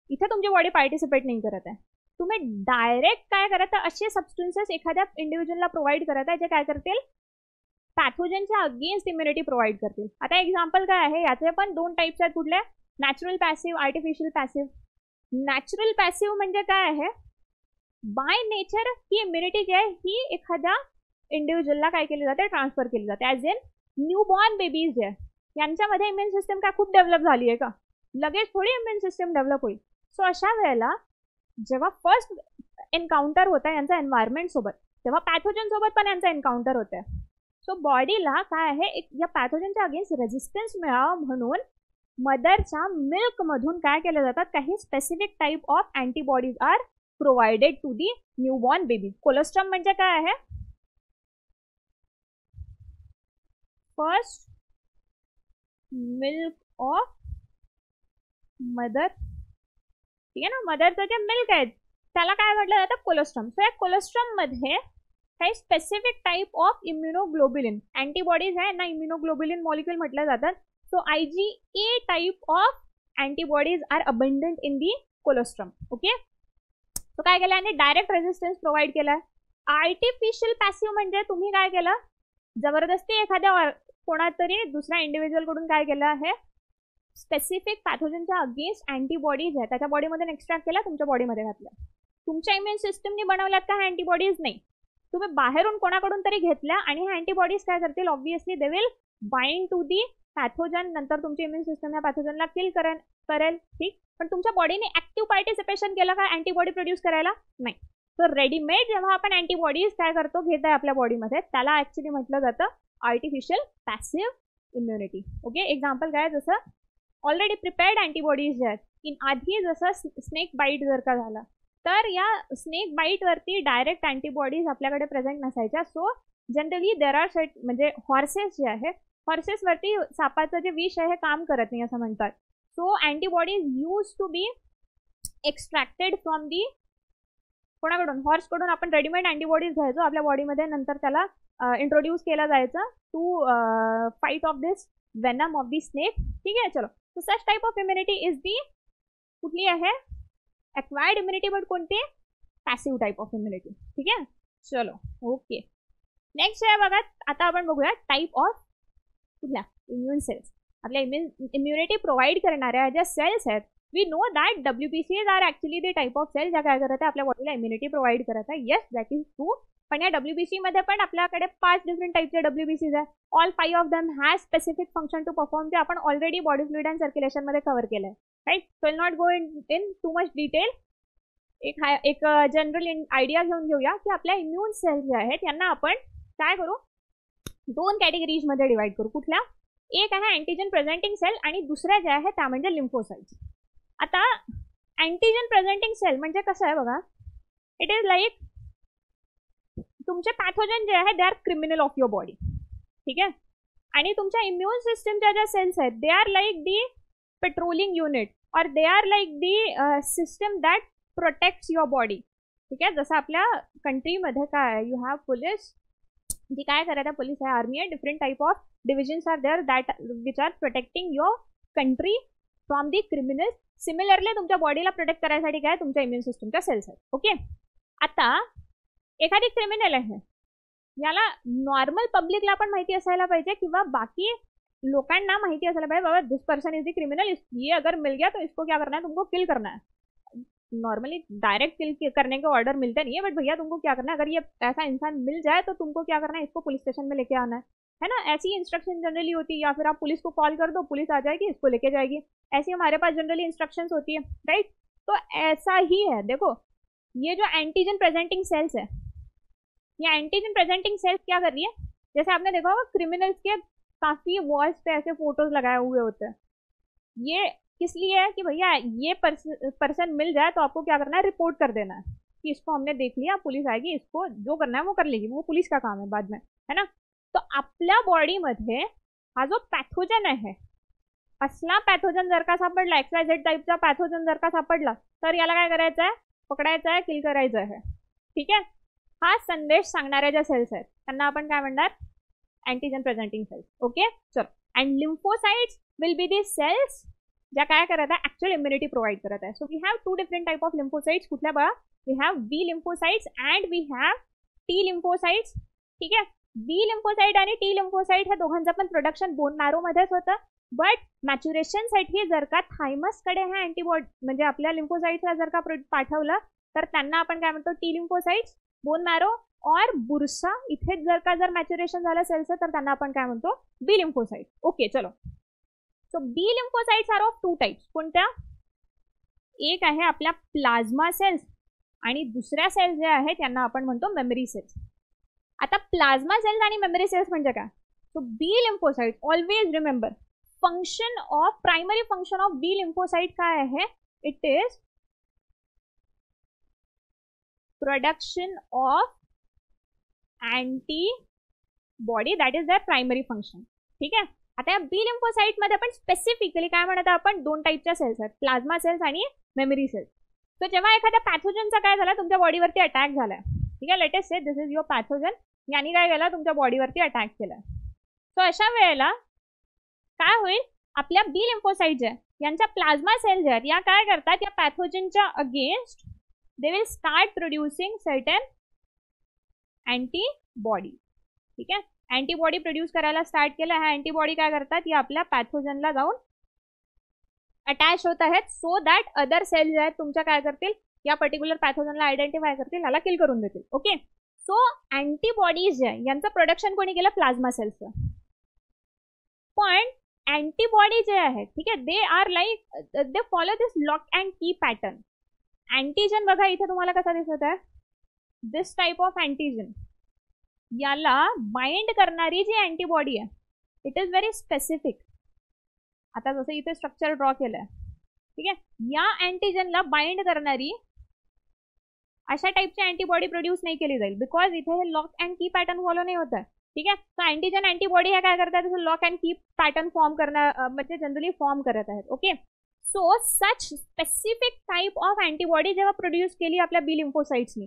इथे तुमची बॉडी पार्टिसिपेट नाही करत आहे, तुम्ही डायरेक्ट काय करत आहे, असे सबस्टन्सेस एखाद्या इंडिव्हिज्युअलला प्रोव्हाइड करत आहे जे काय करतील, पॅथोजनच्या अगेन्स्ट इम्युनिटी प्रोव्हाइड करतील. आता एक्झाम्पल काय आहे, याचे पण दोन टाइप्स आहेत. कुठले, natural passive, artificial passive. Natural passive म्हणजे काय आहे, बाय नेचर ही इम्युनिटी जी आहे ही एखाद्या इंडिव्हिज्युअलला काय केली जाते, ट्रान्सफर केली जाते. ॲज इन न्यूबॉर्न बेबीज जे आहे यांच्यामध्ये इम्युन सिस्टम काय खूप डेव्हलप झाली आहे का, लगेच थोडी इम्युन सिस्टम डेव्हलप होईल. सो अशा वेळेला जेव्हा फर्स्ट एन्काउंटर होतं यांचा एन्व्हायरमेंट सोबत, तेव्हा पॅथोजन सोबत पण यांचा एन्काउंटर होतं. सो बॉडीला काय आहे, या पॅथोजनच्या अगेन्स्ट रेझिस्टन्स मिळावं म्हणून मदरच्या मिल्कमधून काय केलं जातात, काही specific type of antibodies are provided to the newborn baby. Colostrum म्हणजे काय आहे, फर्स्ट मिल्क ऑफ मदर. ठीक आहे ना, मदरचं जे मिल्क आहे त्याला काय म्हटलं जातं, कोलेस्ट्रॉम. सो या कोलेस्ट्रॉम मध्ये काही specific type of immunoglobulin antibodies आहे ना, इम्युनोग्लोबुलिन मॉलिक्यूल म्हटलं जातात. So IgA type of antibodies are abundant in the colostrum. Okay, तो काय केलं आणि डायरेक्ट रेझिस्टन्स प्रोव्हाइड केलाय. आर्टिफिशियल पॅसिव्ह म्हणजे तुम्ही काय केलं, जबरदस्ती एखाद्या कोणातरी दुसऱ्या इंडिव्हिज्युअल कडून काय केलं आहे, स्पेसिफिक पॅथोजनच्या अगेन्स्ट अँटीबॉडीज आहे त्याच्या बॉडीमध्ये एक्स्ट्रॅक्ट केला, तुमच्या बॉडीमध्ये घातल्या. तुमच्या इम्युन सिस्टमने बनवल्यात का ह्या अँटीबॉडीज, नाही, तुम्ही बाहेरून कोणाकडून तरी घेतल्या आणि ह्या अँटीबॉडीज काय करतील, obviously they will bind to the pathogen, नंतर तुमची इम्युन सिस्टम या पॅथोजनला किल करेल. ठीक, पण तुमच्या बॉडीने ऍक्टिव्ह पार्टिसिपेशन केलं का अँटीबॉडी प्रोड्यूस करायला, नाही. तर रेडीमेड जेव्हा आपण अँटीबॉडीज काय करतो, घेत आहे आपल्या बॉडीमध्ये, त्याला ऍक्च्युली म्हटलं जातं artificial passive immunity. Okay, example काय, जसं ऑलरेडी प्रिपेअर्ड अँटीबॉडीज जे आहेत, इन आधी जसं स्नेक बाईट जर का झाला तर या स्नेक बाईट वरती डायरेक्ट अँटीबॉडीज आपल्याकडे प्रेझेंट नसायच्या. So generally there are set, म्हणजे हॉर्सेस जे आहे, हॉर्सेस वरती सापाचं जे विष आहे हे काम करत नाही असं म्हणतात. So antibodies use to be extracted from the कोणाकडून, हॉर्सकडून आपण रेडीमेड अँटीबॉडीज घ्यायचो आपल्या बॉडीमध्ये, नंतर त्याला इंट्रोड्यूस केला जायचं to fight off this venom of the snake. ठीक आहे, चलो. So such type of immunity is the कुठली आहे, एक्वायर्ड इम्युनिटी, बट कोणती, पॅसिव्ह टाइप ऑफ इम्युनिटी. ठीक आहे, चलो. ओके, नेक्स्ट आहे बघा, आता आपण बघूया टाइप ऑफ कुठल्या इम्युन सेल्स. आपल्या इम्युनिटी प्रोव्हाइड करणाऱ्या ज्या सेल्स आहेत, we know that WBCs are actually the type of cell ज्या काय करत आहे, आपल्या बॉडीला इम्युनिटी प्रोव्हाइड करत आहे. Yes, that is true. पण या WBC मध्ये पण आपल्याकडे 5 डिफरंट टाइपचे WBCs आहे. All 5 of them has specific function to perform, जे आपण already body fluid and circulation मध्ये कव्हर केलंय, right. So will not go in too much detail. एक जनरल आयडिया घेऊन घेऊया की आपल्या इम्युन सेल्स जे आहेत यांना आपण काय करू, 2 कॅटेगरीज मध्ये डिवाइड करू. कुठल्या, एक आहे अँटीजन प्रेझेंटिंग सेल आणि दुसऱ्या ज्या आहेत त्या म्हणजे लिम्फोसाइट्स. आता अँटीजन प्रेझेंटिंग सेल म्हणजे कसं आहे बघा, इट इज लाईक तुमचे पॅथोजन जे आहे they are criminal of your body. ठीक आहे, आणि तुमच्या इम्युन सिस्टमच्या ज्या सेल्स आहेत they are like the patrolling unit or they are like the system that protects your body. ठीक आहे, जसं आपल्या कंट्रीमध्ये काय, यू हॅव पोलीस, जी काय करत आहे, पोलीस आहे, आर्मी आहे, different type of divisions are there that which are protecting your country from the criminals. Similarly तुमच्या बॉडीला प्रोटेक्ट करायसाठी काय, तुमच्या इम्युन सिस्टमच्या सेल्स आहेत. ओके, आता एखादी क्रिमिनल आहे, याला नॉर्मल पब्लिकला पण माहिती असायला पाहिजे किंवा बाकी लोकांना माहिती असायला पाहिजे बाबा दिस पर्सन इज द क्रिमिनल, ये अगर मिल गया तो इसको क्या करना है, तुमको किल करना है. नॉर्मली डायरेक्ट किल करने के ऑर्डर मिलते नहीं है, बट भैया तुमको क्या करना है, अगर ये ऐसा इंसान मिल जाए तो तुमको क्या करना है, इसको पुलिस स्टेशन में लेके आना है ना. ऐसी इंस्ट्रक्शन जनरली होती है, या फिर आप पुलिस को कॉल कर दो, पुलिस आ जाएगी, इसको लेके जाएगी. ऐसी हमारे पास जनरली इंस्ट्रक्शंस होती है, राइट. तो ऐसा ही है. देखो ये जो एंटीजन प्रेजेंटिंग सेल्स है, ये एंटीजन प्रेजेंटिंग सेल्स क्या कर रही है, जैसे आपने देखा होगा क्रिमिनल्स के काफी वॉल्स पे ऐसे फोटोज लगाए हुए होते हैं. ये किस लिए है कि भैया ये पर्सन मिल जाए तो आपको क्या करना है, रिपोर्ट कर देना है कि इसको हमने देख लिया, पुलिस आएगी, इसको जो करना है वो कर लेगी, वो पुलिस का काम है बाद में, है ना. तो आपल्या बॉडीमध्ये हा जो पॅथोजन आहे, असला पॅथोजन जर का सापडला, XYZ टाईपचा पॅथोजन जर का सापडला, तर याला काय करायचं आहे, पकडायचं आहे, किल करायचं आहे. ठीक आहे. हा संदेश सांगणाऱ्या ज्या सेल्स आहेत त्यांना आपण काय म्हणणार, अँटीजन प्रेझेंटिंग सेल्स. ओके चलो. And lymphocytes will be the cells ज्या काय करत आहे, ऍक्च्युअल इम्युनिटी प्रोव्हाइड करत आहे. So we have two different type of lymphocytes. कुठल्या बघा, we have B lymphocytes and we have T lymphocytes. ठीक आहे. बी लिम्फोसाइट आणि टी लिम्फोसाइट ह्या दोघांचं पण प्रोडक्शन बोन मॅरो मध्येच होतं, बट मॅच्युरेशनसाठी जर का थायमसकडे हा अँटीबॉडी म्हणजे आपल्या लिम्फोसाइट्सला जर का पाठवलं तर त्यांना आपण काय म्हणतो, टी लिम्फोसाइट्स. बोन मॅरो और बुरसा इथेच जर का जर मॅच्युरेशन झालं सेल्सचं तर त्यांना आपण काय म्हणतो, बी लिम्फोसाइट. ओके चलो. So B lymphocytes are of two types. कोणत्या, एक आहे आपल्या प्लाझ्मा सेल्स आणि दुसऱ्या सेल्स ज्या आहेत त्यांना आपण म्हणतो मेमरी सेल्स. आता प्लाझ्मा सेल्स आणि मेमरी सेल्स म्हणजे काय, so B lymphocyte always remember function of primary function of B lymphocyte काय आहे, it is production of antibody, that is their primary function. ठीक आहे. आता या बी लिम्फोसाइट मध्ये आपण स्पेसिफिकली काय म्हणत, आपण दोन टाईपच्या सेल्स आहेत, प्लाझ्मा सेल्स आणि मेमरी सेल्स. तर जेव्हा एखाद्या पॅथोजनचा काय झाला, तुमच्या बॉडीवरती अटॅक झालाय, ठीक आहे, latest say this is your pathogen, यांनी काय केलं, तुमच्या बॉडीवरती अटॅक केलाय. सो अशा वेळेला काय होईल, आपल्या बी लिम्फोसाइट ज्या यांच्या प्लाझ्मा सेल्स ज्या या काय करतात, या पॅथोजनच्या against they will start producing certain antibody. ठीक आहे. अँटीबॉडी प्रोड्यूस करायला स्टार्ट केलं. ह्या अँटीबॉडी काय करतात, या आपल्या पॅथोजनला जाऊन अटॅच होत आहेत, सो दॅट अदर सेल्स जे आहेत तुमच्या काय करतील, या पर्टिक्युलर पॅथोजनला आयडेंटिफाय करतील, याला किल करून देतील. ओके. सो अँटीबॉडीज जे यांचं प्रोडक्शन कोणी केलं, प्लाझ्मा सेल्सचं. पण अँटीबॉडी जे आहेत, ठीक आहे, they are like they follow this lock and की पॅटर्न. अँटीजन बघा इथे तुम्हाला कसा दिसत आहे, दिस टाइप ऑफ अँटीजन, याला बाइंड करणारी जी अँटीबॉडी आहे इट इज व्हेरी स्पेसिफिक. आता जसं इथे स्ट्रक्चर ड्रॉ केलंय, ठीक आहे, या अँटीजनला बाइंड करणारी अशा टाइपची अँटीबॉडी प्रोड्यूस नाही केली जाईल, बिकॉज इथे हे लॉक अँड की पॅटर्न फॉलो नाही होत आहे. ठीक आहे. तर अँटीजन अँटीबॉडी हे काय करतात, लॉक अँड की पॅटर्न फॉर्म करणार म्हणजे जनरली फॉर्म करत आहेत. Okay. So such specific type of antibody जेव्हा प्रोड्यूस केली आपल्या बी लिम्फोसाइट्सनी,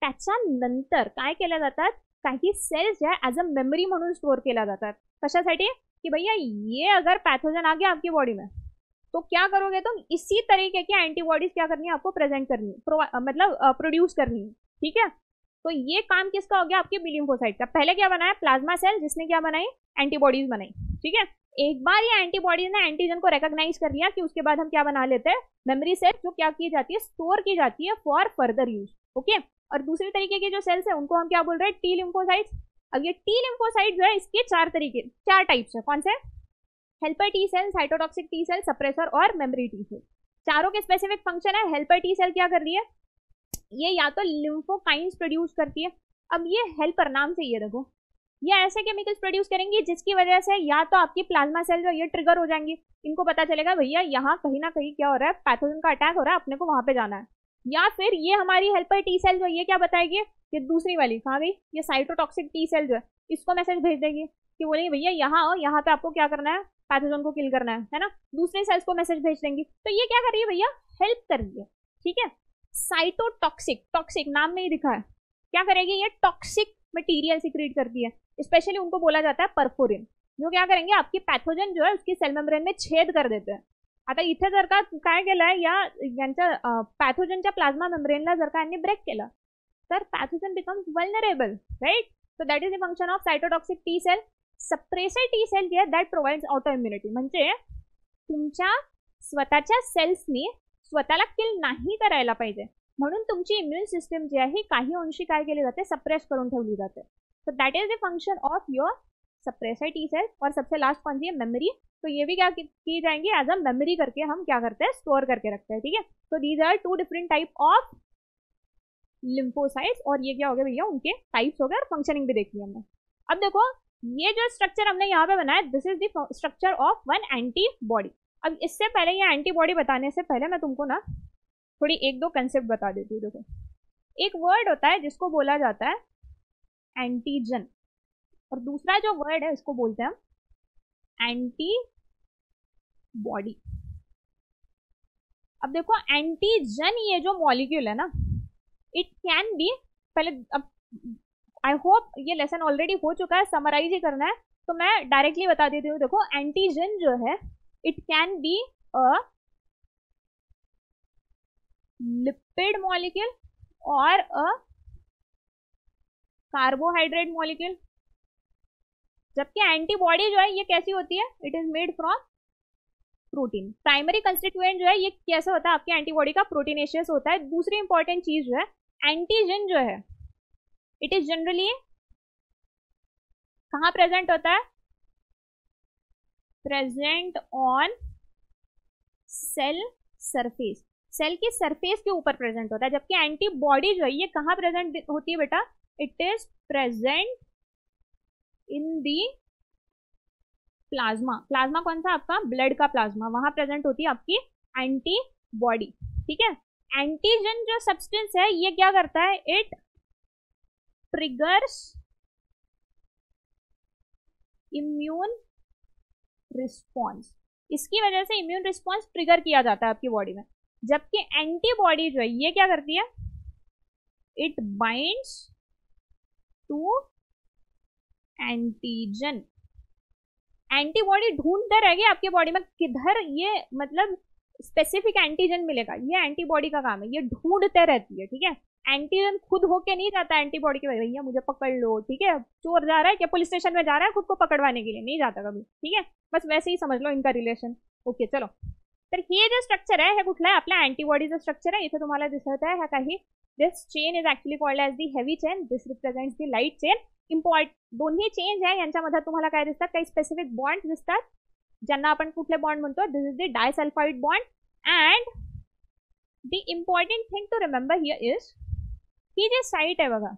त्याच्यानंतर काय केल्या जातात, काही सेल्स जो है एज अ मेमोरी म्हणून स्टोर केला जाता है. कशासाठी, कि भैया ये अगर पैथोजन आ गया आपकी बॉडी में तो क्या करोगे तुम, इसी तरीके की एंटीबॉडीज क्या करनी है आपको प्रेजेंट करनी है, मतलब प्रोड्यूस करनी है. ठीक है. तो ये काम किसका हो गया, आपके बी लिम्फोसाइट का. पहले क्या बनाया, प्लाज्मा सेल, जिसने क्या बनाई, एंटीबॉडीज बनाई. ठीक है. एक बार ये एंटीबॉडीज ने एंटीजन को रिकॉग्नाइज कर लिया कि उसके बाद हम क्या बना लेते हैं, मेमोरी सेल, जो क्या की जाती है, स्टोर की जाती है फॉर फर्दर यूज. ओके. और दूसरी तरीके के जो सेल्स है उनको हम क्या बोल रहे हैं, टी लिम्फोसाइट्स. अब ये टी लिम्फोसाइट जो है इसके चार टाइप्स है. कौन से, helper T cell, cytotoxic T cell, suppressor और मेमोरी टी सेल. चारों के स्पेसिफिक फंक्शन है. हेल्पर टी सेल क्या कर रही है, ये या तो लिम्फोकाइंस प्रोड्यूस करती है. अब ये हेल्पर नाम से ये देखो, ये ऐसे केमिकल्स प्रोड्यूस करेंगी जिसकी वजह से या तो आपकी प्लाज्मा सेल जो ये ट्रिगर हो जाएंगी, इनको पता चलेगा भैया यहाँ कहीं ना कहीं क्या हो रहा है, पैथोजन का अटैक हो रहा है, अपने को वहां पे जाना है. या फिर ये हमारी हेल्पर टी सेल जो ये क्या बताएगी, ये दूसरी वाली कहाँ गई, ये साइटोटॉक्सिक टी सेल जो है इसको मैसेज भेज देगी कि बोलेंगे भैया यहाँ आओ, यहाँ पे आपको क्या करना है, पैथोजन को किल करना है ना. दूसरे सेल्स को मैसेज भेज देंगी. तो ये क्या कर रही है भैया, हेल्प कर रही है. ठीक है. साइटोटॉक्सिक, टॉक्सिक नाम में ही दिखा है, क्या करेगी, ये टॉक्सिक मटेरियल सिक्रीट करती है. स्पेशली उनको बोला जाता है परफोरिन, जो क्या करेंगे, आपकी पैथोजन जो है उसकी सेल मेम्ब्रेन में छेद कर देते हैं. आता इथे जर का काय केलंय, या यांच्या पॅथोजनच्या प्लाझ्मा मेम्ब्रेनला जर का यांनी ब्रेक केलं तर pathogen becomes vulnerable, right. So that is the function of cytotoxic T cell. Suppressor T cell जे आहे दॅट प्रोव्हाइड्स ऑटो इम्युनिटी, म्हणजे तुमच्या स्वतःच्या सेल्सनी स्वतःला किल नाही करायला पाहिजे म्हणून तुमची इम्युन सिस्टम जी आहे काही अंशी काय केली जाते, सप्रेस करून ठेवली जाते. So that is the function of your suppressor T cell. और सबसे लास्ट कौन सी है, मेमोरी. तो ये भी क्या की जाएंगी, एज अ मेमोरी करके हम क्या करते हैं, स्टोर करके रखते हैं. ठीक है. तो these are two different type of lymphocytes. और ये क्या हो गया भैया, उनके टाइप्स हो गए और फंक्शनिंग भी देखी हमने. अब देखो ये जो स्ट्रक्चर हमने यहाँ पे बनाया, this is the structure of one antibody. अब इससे पहले ये एंटीबॉडी बताने से पहले मैं तुमको ना थोड़ी एक दो कंसेप्ट बता देती हूँ. देखो एक वर्ड होता है जिसको बोला जाता है एंटीजन, और दूसरा जो वर्ड है इसको बोलते हैं हम एंटीबॉडी. अब देखो एंटीजन ये जो मॉलिक्यूल है ना, इट कैन बी, पहले अब आई होप ये लेसन ऑलरेडी हो चुका है, समराइज ही करना है तो मैं डायरेक्टली बता देती हूँ. देखो एंटीजन जो है it can be a lipid molecule और अ कार्बोहाइड्रेट मॉलिक्यूल. जबकि एंटीबॉडी जो है ये कैसी होती है, it is made from protein. Primary constituent जो है ये कैसा होता है आपके एंटीबॉडी का, प्रोटीनेशियस होता है. दूसरी इंपॉर्टेंट चीज जो है एंटीजन जो है इट इज जनरली कहां प्रेजेंट होता है, present on cell surface, cell की सरफेस के ऊपर प्रेजेंट होता है. जबकि एंटीबॉडी जो है ये कहां प्रेजेंट होती है बेटा, it is present in the plasma. Plasma कौन सा आपका, ब्लड का प्लाज्मा, वहां प्रेजेंट होती है आपकी एंटीबॉडी. ठीक है. एंटीजन जो सब्सटेंस है ये क्या करता है, इट ट्रिगर्स इम्यून रिस्पॉन्स. इसकी वजह से इम्यून रिस्पॉन्स ट्रिगर किया जाता है आपकी बॉडी में. जबकि एंटीबॉडी जो है ये क्या करती है, it binds to antigen. Antibody ढूंढते रहेगी आपकी बॉडी में किधर ये मतलब स्पेसिफिक एंटीजन मिलेगा, ये एंटीबॉडी का काम है, ये ढूंढते रहती है. ठीक है. एंटीजन खुद होके नहीं जाता एंटीबॉडी के, भैया मुझे पकड़ लो. ठीक है. चोर जा रहा है क्या पुलिस स्टेशन में जा रहा है खुद को पकड़वाने के लिए, नहीं जाता कभी. ठीक है. बस वैसे ही समझ लो इनका रिलेशन. ओके चलो. तर हे जे स्ट्रक्चर आहे हे कुठलं आहे, आपल्या अँटीबॉडीचं स्ट्रक्चर आहे. इथे तुम्हाला दिसत आहे हा काही, this chain is actually called as the heavy chain, this represents the light chain. दोन्ही चेन्स आहे यांच्यामध्ये तुम्हाला काय दिसतात, काही स्पेसिफिक बॉन्ड दिसतात ज्यांना आपण कुठले बॉन्ड म्हणतो, this is the disulphide bond. And the important thing to remember here is ही जी साइट आहे बघा,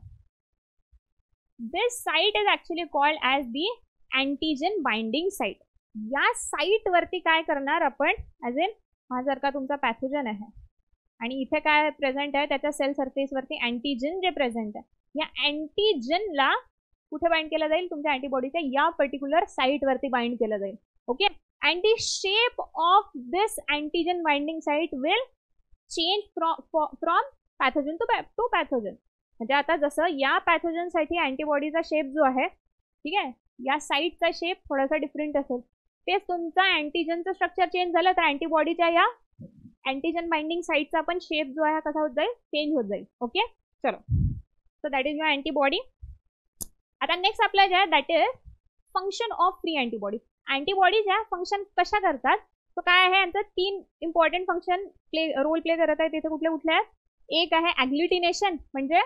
this site is actually called as the antigen binding site. या साइट वरती काय करणार आपण, ॲज इन हा जर का तुमचा पॅथोजन आहे आणि इथे काय प्रेझेंट आहे त्याच्या सेल सरफेस वरती अँटीजन जे प्रेझेंट आहे, या अँटीजनला कुठे बाइंड केलं जाईल, तुमच्या अँटीबॉडीच्या या पर्टिक्युलर साइट वरती बाइंड केलं जाईल. Okay. And the shape of this antigen binding site will change from pathogen to pathogen. म्हणजे आता जसं या पॅथोजनसाठी अँटीबॉडीचा शेप जो आहे, ठीक आहे, या साइटचा शेप थोडासा डिफरंट असेल, तेच तुमचा अँटीजनचं स्ट्रक्चर चेंज झालं तर अँटीबॉडीच्या या अँटीजन बाइंडिंग साइटचा पण शेप जो आहे कसा होत जाईल, चेंज होत जाईल. ओके चलो. So that is your antibody. आता नेक्स्ट आपला जे आहे that is function of free antibody. Antibody ज्या फंक्शन कशा करतात, तो काय आहे यांचं तीन इम्पॉर्टंट फंक्शन रोल प्ले करत आहेत. तिथे कुठले कुठले आहेत, एक आहे ॲग्ल्युटिनेशन, म्हणजे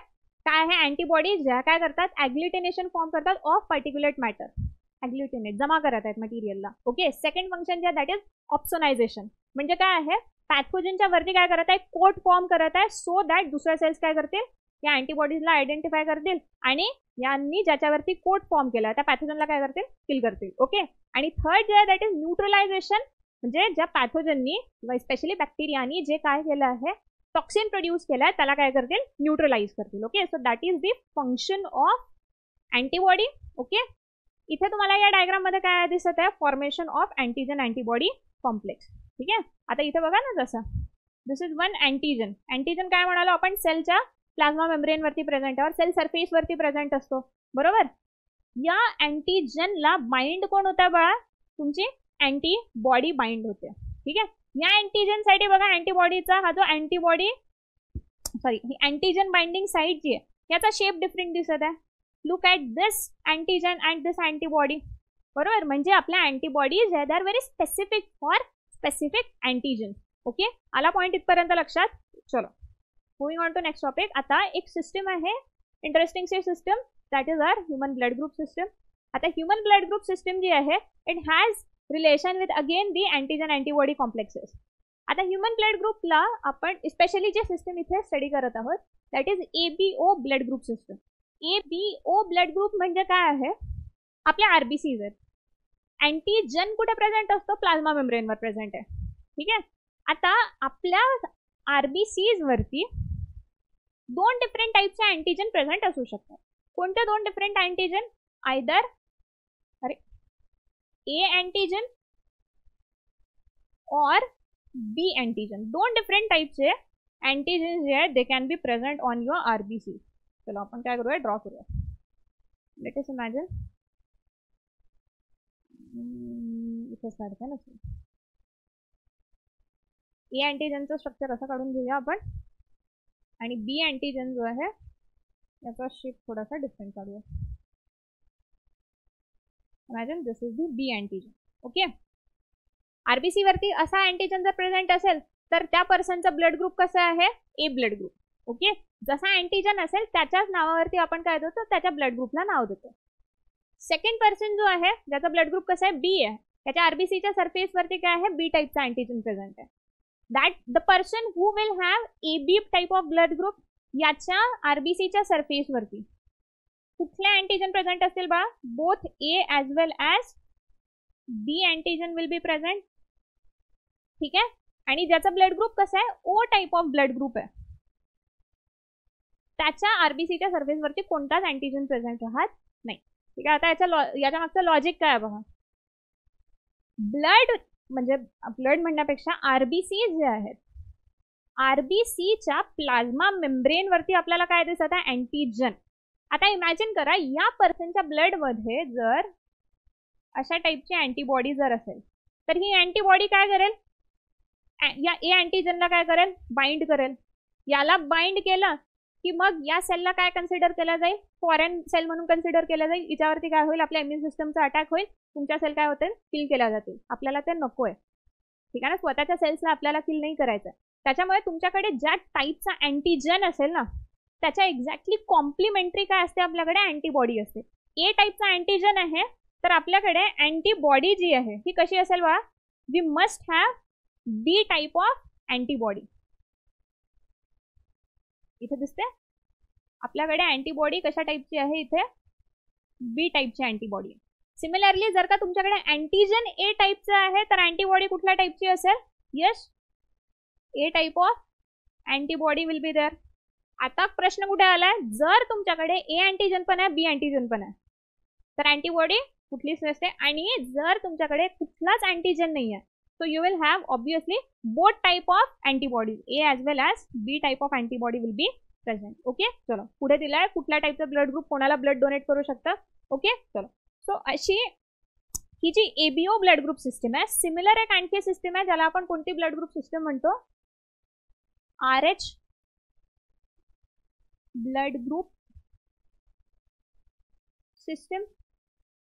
काय आहे अँटीबॉडी ज्या काय करतात, ॲग्ल्युटिनेशन फॉर्म करतात ऑफ पर्टिक्युलेट मॅटर, ॲग्ल्युटिनेट जमा करत आहेत मटेरियलला. ओके. सेकंड फंक्शन जे आहे दॅट इज ऑप्सोनायझेशन, म्हणजे काय आहे पॅथोजनच्या वरती काय करत आहे, कोट फॉर्म करत आहे, सो दॅट दुसऱ्या सेल्स काय करतील, या अँटीबॉडीजला आयडेंटिफाय करतील आणि यांनी ज्याच्यावरती कोट फॉर्म केला त्या पॅथोजनला काय करतील, किल करतील. ओके. आणि थर्ड जे आहे दॅट इज न्यूट्रलायझेशन, म्हणजे ज्या पॅथोजननी स्पेशली बॅक्टेरियानी जे काय केलं आहे, टॉक्सिन प्रोड्यूस केला आहे त्याला काय करतील, न्यूट्रलाइज करतील. Okay. So that is the function of antibody. Okay. इथे तुम्हाला या डायग्राम मध्ये काय दिसत आहे, formation of antigen antibody complex. ठीक आहे. आता इथे बघा ना, जसं दिस इज वन अँटीजन. अँटीजन काय म्हणालो आपण, सेलच्या प्लाझ्मा मेम्ब्रेन वरती प्रेझेंट आहे, सेल सरफेस वरती प्रेझेंट असतो, बरोबर. या अँटीजनला बाइंड कोण होता बाळा, तुमची अँटीबॉडी बाइंड होते. ठीक आहे. या अँटीजन साठी बघा अँटीबॉडीचा हा जो अँटीबॉडी ही अँटीजन बाइंडिंग साइट जी आहे याचा शेप डिफरंट दिसत आहे. Look at this antigen and this antibody. बरोबर. म्हणजे आपल्या antibodies they are very specific for specific antigen. Okay, आला पॉईंट इथपर्यंत लक्षात. चलो moving on to next topic. आता एक सिस्टम आहे इंटरेस्टिंग सी system, that is our human blood group system. आता ह्युमन ब्लड ग्रुप सिस्टम जी आहे it has relation with again the antigen antibody complexes. आता ह्युमन ब्लड ग्रुपला आपण स्पेशली जे सिस्टम इथे स्टडी करत आहोत that is ABO blood group system. ABO blood group म्हणजे काय आहे, आपल्या आरबीसीज आहेत. अँटीजन कुठे प्रेझेंट असतो, प्लाझ्मा मेम्ब्रेनवर प्रेझेंट आहे. ठीक आहे. आता आपल्या आरबीसीज वरती 2 डिफरंट टाईपचे अँटीजन प्रेझेंट असू शकतात. कोणते 2 different antigen, either A antigen और B अँटीजन. 2 डिफरंट टाईपचे अँटीजन जे आहेत they can be present on your RBC. चलो आपण काय करूया, ड्रॉ करूया. लेट अस इमॅजिन इथे सारखं नसेल. ए अँटीजनचं स्ट्रक्चर असं काढून घेऊया आपण आणि बी अँटीजन जो आहे याचा शेप थोडासा डिफरंट काढूया. Imagine this is the B antigen. Okay, RBC वरती असा अँटीजन जर प्रेझेंट असेल तर त्या पर्सनचा ब्लड ग्रुप कसा आहे, ए ब्लड ग्रुप. ओके, जसा अँटीजन असेल त्याच्याच नावावरती आपण काय देतो, त्याच्या ब्लड ग्रुपला नाव देतो. सेकंड पर्सन जो आहे ज्याचा ब्लड ग्रुप कसा आहे, बी आहे, त्याच्या आरबीसीच्या सरफेस वरती काय आहे, बी टाईपचा अँटीजन प्रेझेंट आहे. That the person who will have AB type of blood group याच्या आरबीसीच्या सरफेस वरती कुठले अँटीजन प्रेझेंट असतील बा, both A as well as B antigen will be present. ठीक आहे. आणि ज्याचा ब्लड ग्रुप कसा आहे, O type of blood group आहे, त्याच्या आरबीसीच्या सरफेस वरती कोणताच अँटीजन प्रेझेंट राहत नाही. ठीक आहे. आता याच्या मागचं लॉजिक काय आहे बघा. ब्लड म्हणजे ब्लड म्हणण्यापेक्षा आरबीसी जे आहेत, आरबीसीच्या प्लाझ्मा मेम्ब्रेन वरती आपल्याला काय दिसत आहे, अँटीजन. आता इमॅजिन करा या पर्सनच्या ब्लड मध्ये जर अशा टाईपची अँटीबॉडी जर असेल तर ही अँटीबॉडी काय करेल, या ए अँटीजनला काय करेल, बाइंड करेल. याला बाइंड केलं की मग या सेलला काय कन्सिडर केलं जाईल, फॉरेन सेल म्हणून कन्सिडर केलं जाईल. याच्यावरती काय होईल, आपल्या इम्युन सिस्टमचा अटॅक होईल, तुमच्या सेल काय होतील, किल केल्या जातील. आपल्याला ते नको आहे. ठीक आहे ना, स्वतःच्या सेल्सला आपल्याला किल नाही करायचं. त्याच्यामुळे तुमच्याकडे ज्या टाईपचा अँटीजन असेल ना त्याच्या एक्झॅक्टली कॉम्प्लिमेंटरी काय असते, आपल्याकडे अँटीबॉडी असते. ए टाईपचा अँटीजन आहे तर आपल्याकडे अँटीबॉडी जी आहे ही कशी असेल बा, we must have B type of antibody. इथे दिसते आपल्याकडे अँटीबॉडी कशा टाईपची आहे, इथे बी टाईपची अँटीबॉडी. सिमिलरली जर का तुमच्याकडे अँटीजन ए टाईपचं आहे तर अँटीबॉडी कुठल्या टाईपची असेल, yes A type of antibody will be there. आता प्रश्न कुठे आलाय, जर तुमच्याकडे ए अँटीजन पण आहे बी अँटीजन पण आहे तर अँटीबॉडी कुठलीच नसते. आणि जर तुमच्याकडे कुठलाच अँटीजन नाही आहे so you will have obviously both type of antibodies, A as well as B type of antibody will be present. Okay, चलो पुढे दिलाय कुठल्या टाईपचा ब्लड ग्रुप कोणाला ब्लड डोनेट करू शकतं. ओके, चलो सो अशी ही जी ABO ब्लड ग्रुप सिस्टम आहे. सिमिलर एक आणखी सिस्टम आहे ज्याला आपण कोणती ब्लड ग्रुप सिस्टम म्हणतो, RH ब्लड ग्रुप सिस्टम.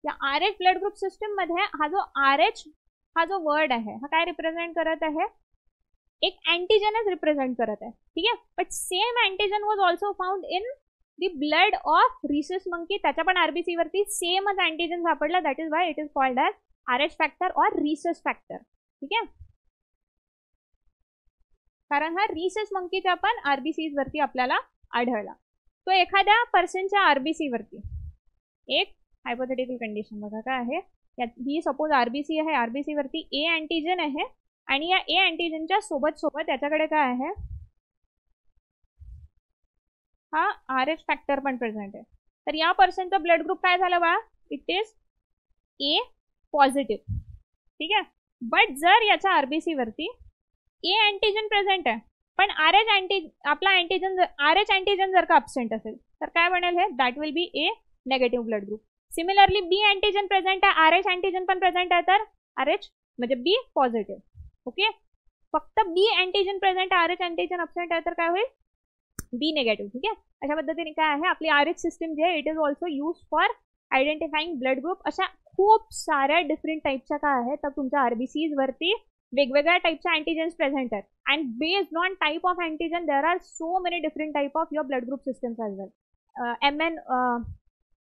या RH ब्लड ग्रुप सिस्टम मध्ये हा जो RH हा जो वर्ड आहे हा काय रिप्रेझेंट करत आहे, एक अँटीजनच रिप्रेझेंट करत आहे. ठीक आहे. But same antigen was also found in the blood of rhesus monkey. त्याच्या पण आरबीसी वरती सेमच अँटीजन सापडला. That is why it is called as RH factor और रिसस फॅक्टर. ठीक आहे, कारण हा रिसस मंकीच्या पण आरबीसी वरती आपल्याला आढळला. तो एखाद्या पर्सनच्या आरबीसी वरती एक हायपोथेटिकल कंडिशन बघा काय आहे, ही सपोज आरबीसी आहे, आरबीसी वरती ए अँटीजन आहे आणि या ए अँटीजनच्या सोबत सोबत याच्याकडे काय आहे, हा RH फॅक्टर पण प्रेझेंट आहे. तर या पर्सनचा ब्लड ग्रुप काय झालं बा, इट इज ए पॉझिटिव्ह. ठीक आहे. बट जर याच्या आरबीसी वरती ए अँटीजन प्रेझेंट आहे पण आपला अँटीजन RH अँटीजन जर का अब्सेंट असेल तर काय बनेल हे, that will be A negative blood group. Similarly B antigen present आहे, RH अँटीजन पण प्रेझेंट आहे तर RH म्हणजे बी पॉझिटिव्ह. ओके, फक्त बी अँटीजन प्रेझेंट आहे, RH अँटीजन अब्सेंट आहे तर काय होईल, बी नेगेटिव्ह. ठीक आहे. अशा पद्धतीने काय आहे आपली RH सिस्टम जी आहे it is also use for identifying blood group. अशा खूप साऱ्या डिफरंट टाईपच्या काय आहेत तर तुमच्या आरबीसीज वरती वेगवेगळ्या टाईपच्या अँटीजेन्स प्रेझेंट आहेत. And based on type of antigen there are so many different type of your blood group systems as well. MN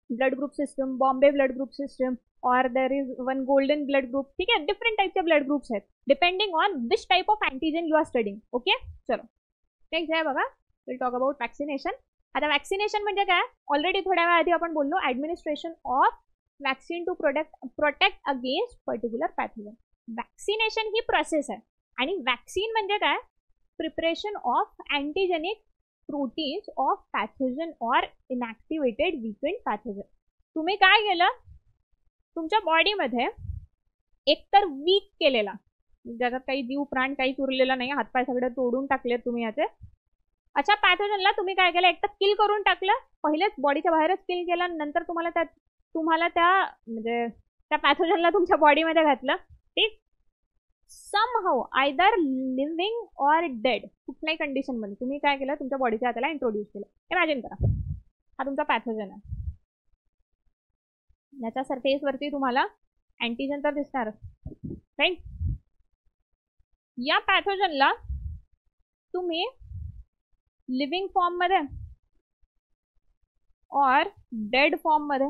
blood group system, Bombay blood group system, और there is one golden blood group. ठीक है, different टाइपचे blood groups आहेत depending on which type of antigen you are studying. Okay, चलो next आहे बघा, will talk about vaccination. आता vaccination म्हणजे काय, ऑलरेडी थोड्या वेळा आधी आपण बोललो, administration of vaccine to protect against particular pathogen. Vaccination ही प्रोसेस आहे आणि वॅक्सिन म्हणजे काय, preparation of antigenic proteins of pathogen or inactivated weakened pathogen. तुम्ही काय केलं, तुमच्या बॉडीमध्ये एकतर वीक केलेला, ज्याच्यात काही जीव प्राण काहीच उरलेला नाही, हातपाय सगळे तोडून टाकले तुम्ही याचे, अशा पॅथोजनला तुम्ही काय केलं, एकतर किल करून टाकलं, पहिलेच बॉडीच्या बाहेरच किल केलं, नंतर तुम्हाला त्या म्हणजे त्या पॅथोजनला तुमच्या बॉडीमध्ये घातलं. ठीक, somehow either living or dead, कुठल्याही कंडिशनमध्ये तुम्ही काय केलं, तुमच्या बॉडीच्या हाताला इंट्रोड्यूस केलं. इमॅजिन करा, हा तुमचा पॅथोजन आहे, याच्या सरफेसवरती तुम्हाला अँटीजन तर दिसणार, राईट. या पॅथोजनला तुम्ही लिव्हिंग फॉर्म मध्ये और डेड फॉर्म मध्ये,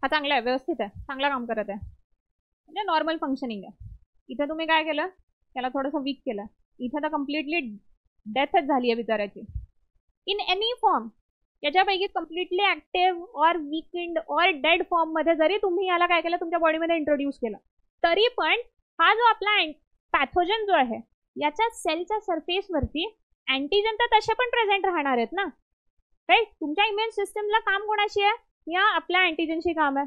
हा चांगला आहे, व्यवस्थित आहे, चांगला काम करत आहे, म्हणजे नॉर्मल फंक्शनिंग आहे. इथे तुम्ही काय केलं, त्याला थोडंसं वीक केलं, इथे तर कम्प्लिटली डेथच झाली आहे बिचाऱ्याची. इन एनी फॉर्म, याच्यापैकी कम्प्लिटली ऍक्टिव्ह और वीकेंड और डेड फॉर्म मध्ये जरी तुम्ही याला काय केलं, तुमच्या बॉडीमध्ये इंट्रोड्यूस केलं, तरी पण हा जो आपला पॅथोजन जो आहे याच्या सेलच्या सरफेसवरती अँटीजन तर तसे पण प्रेझेंट राहणार आहेत ना, राईट. तुमच्या इम्युन सिस्टमला काम कोणाशी आहे, या आपल्या अँटीजनशी काम आहे.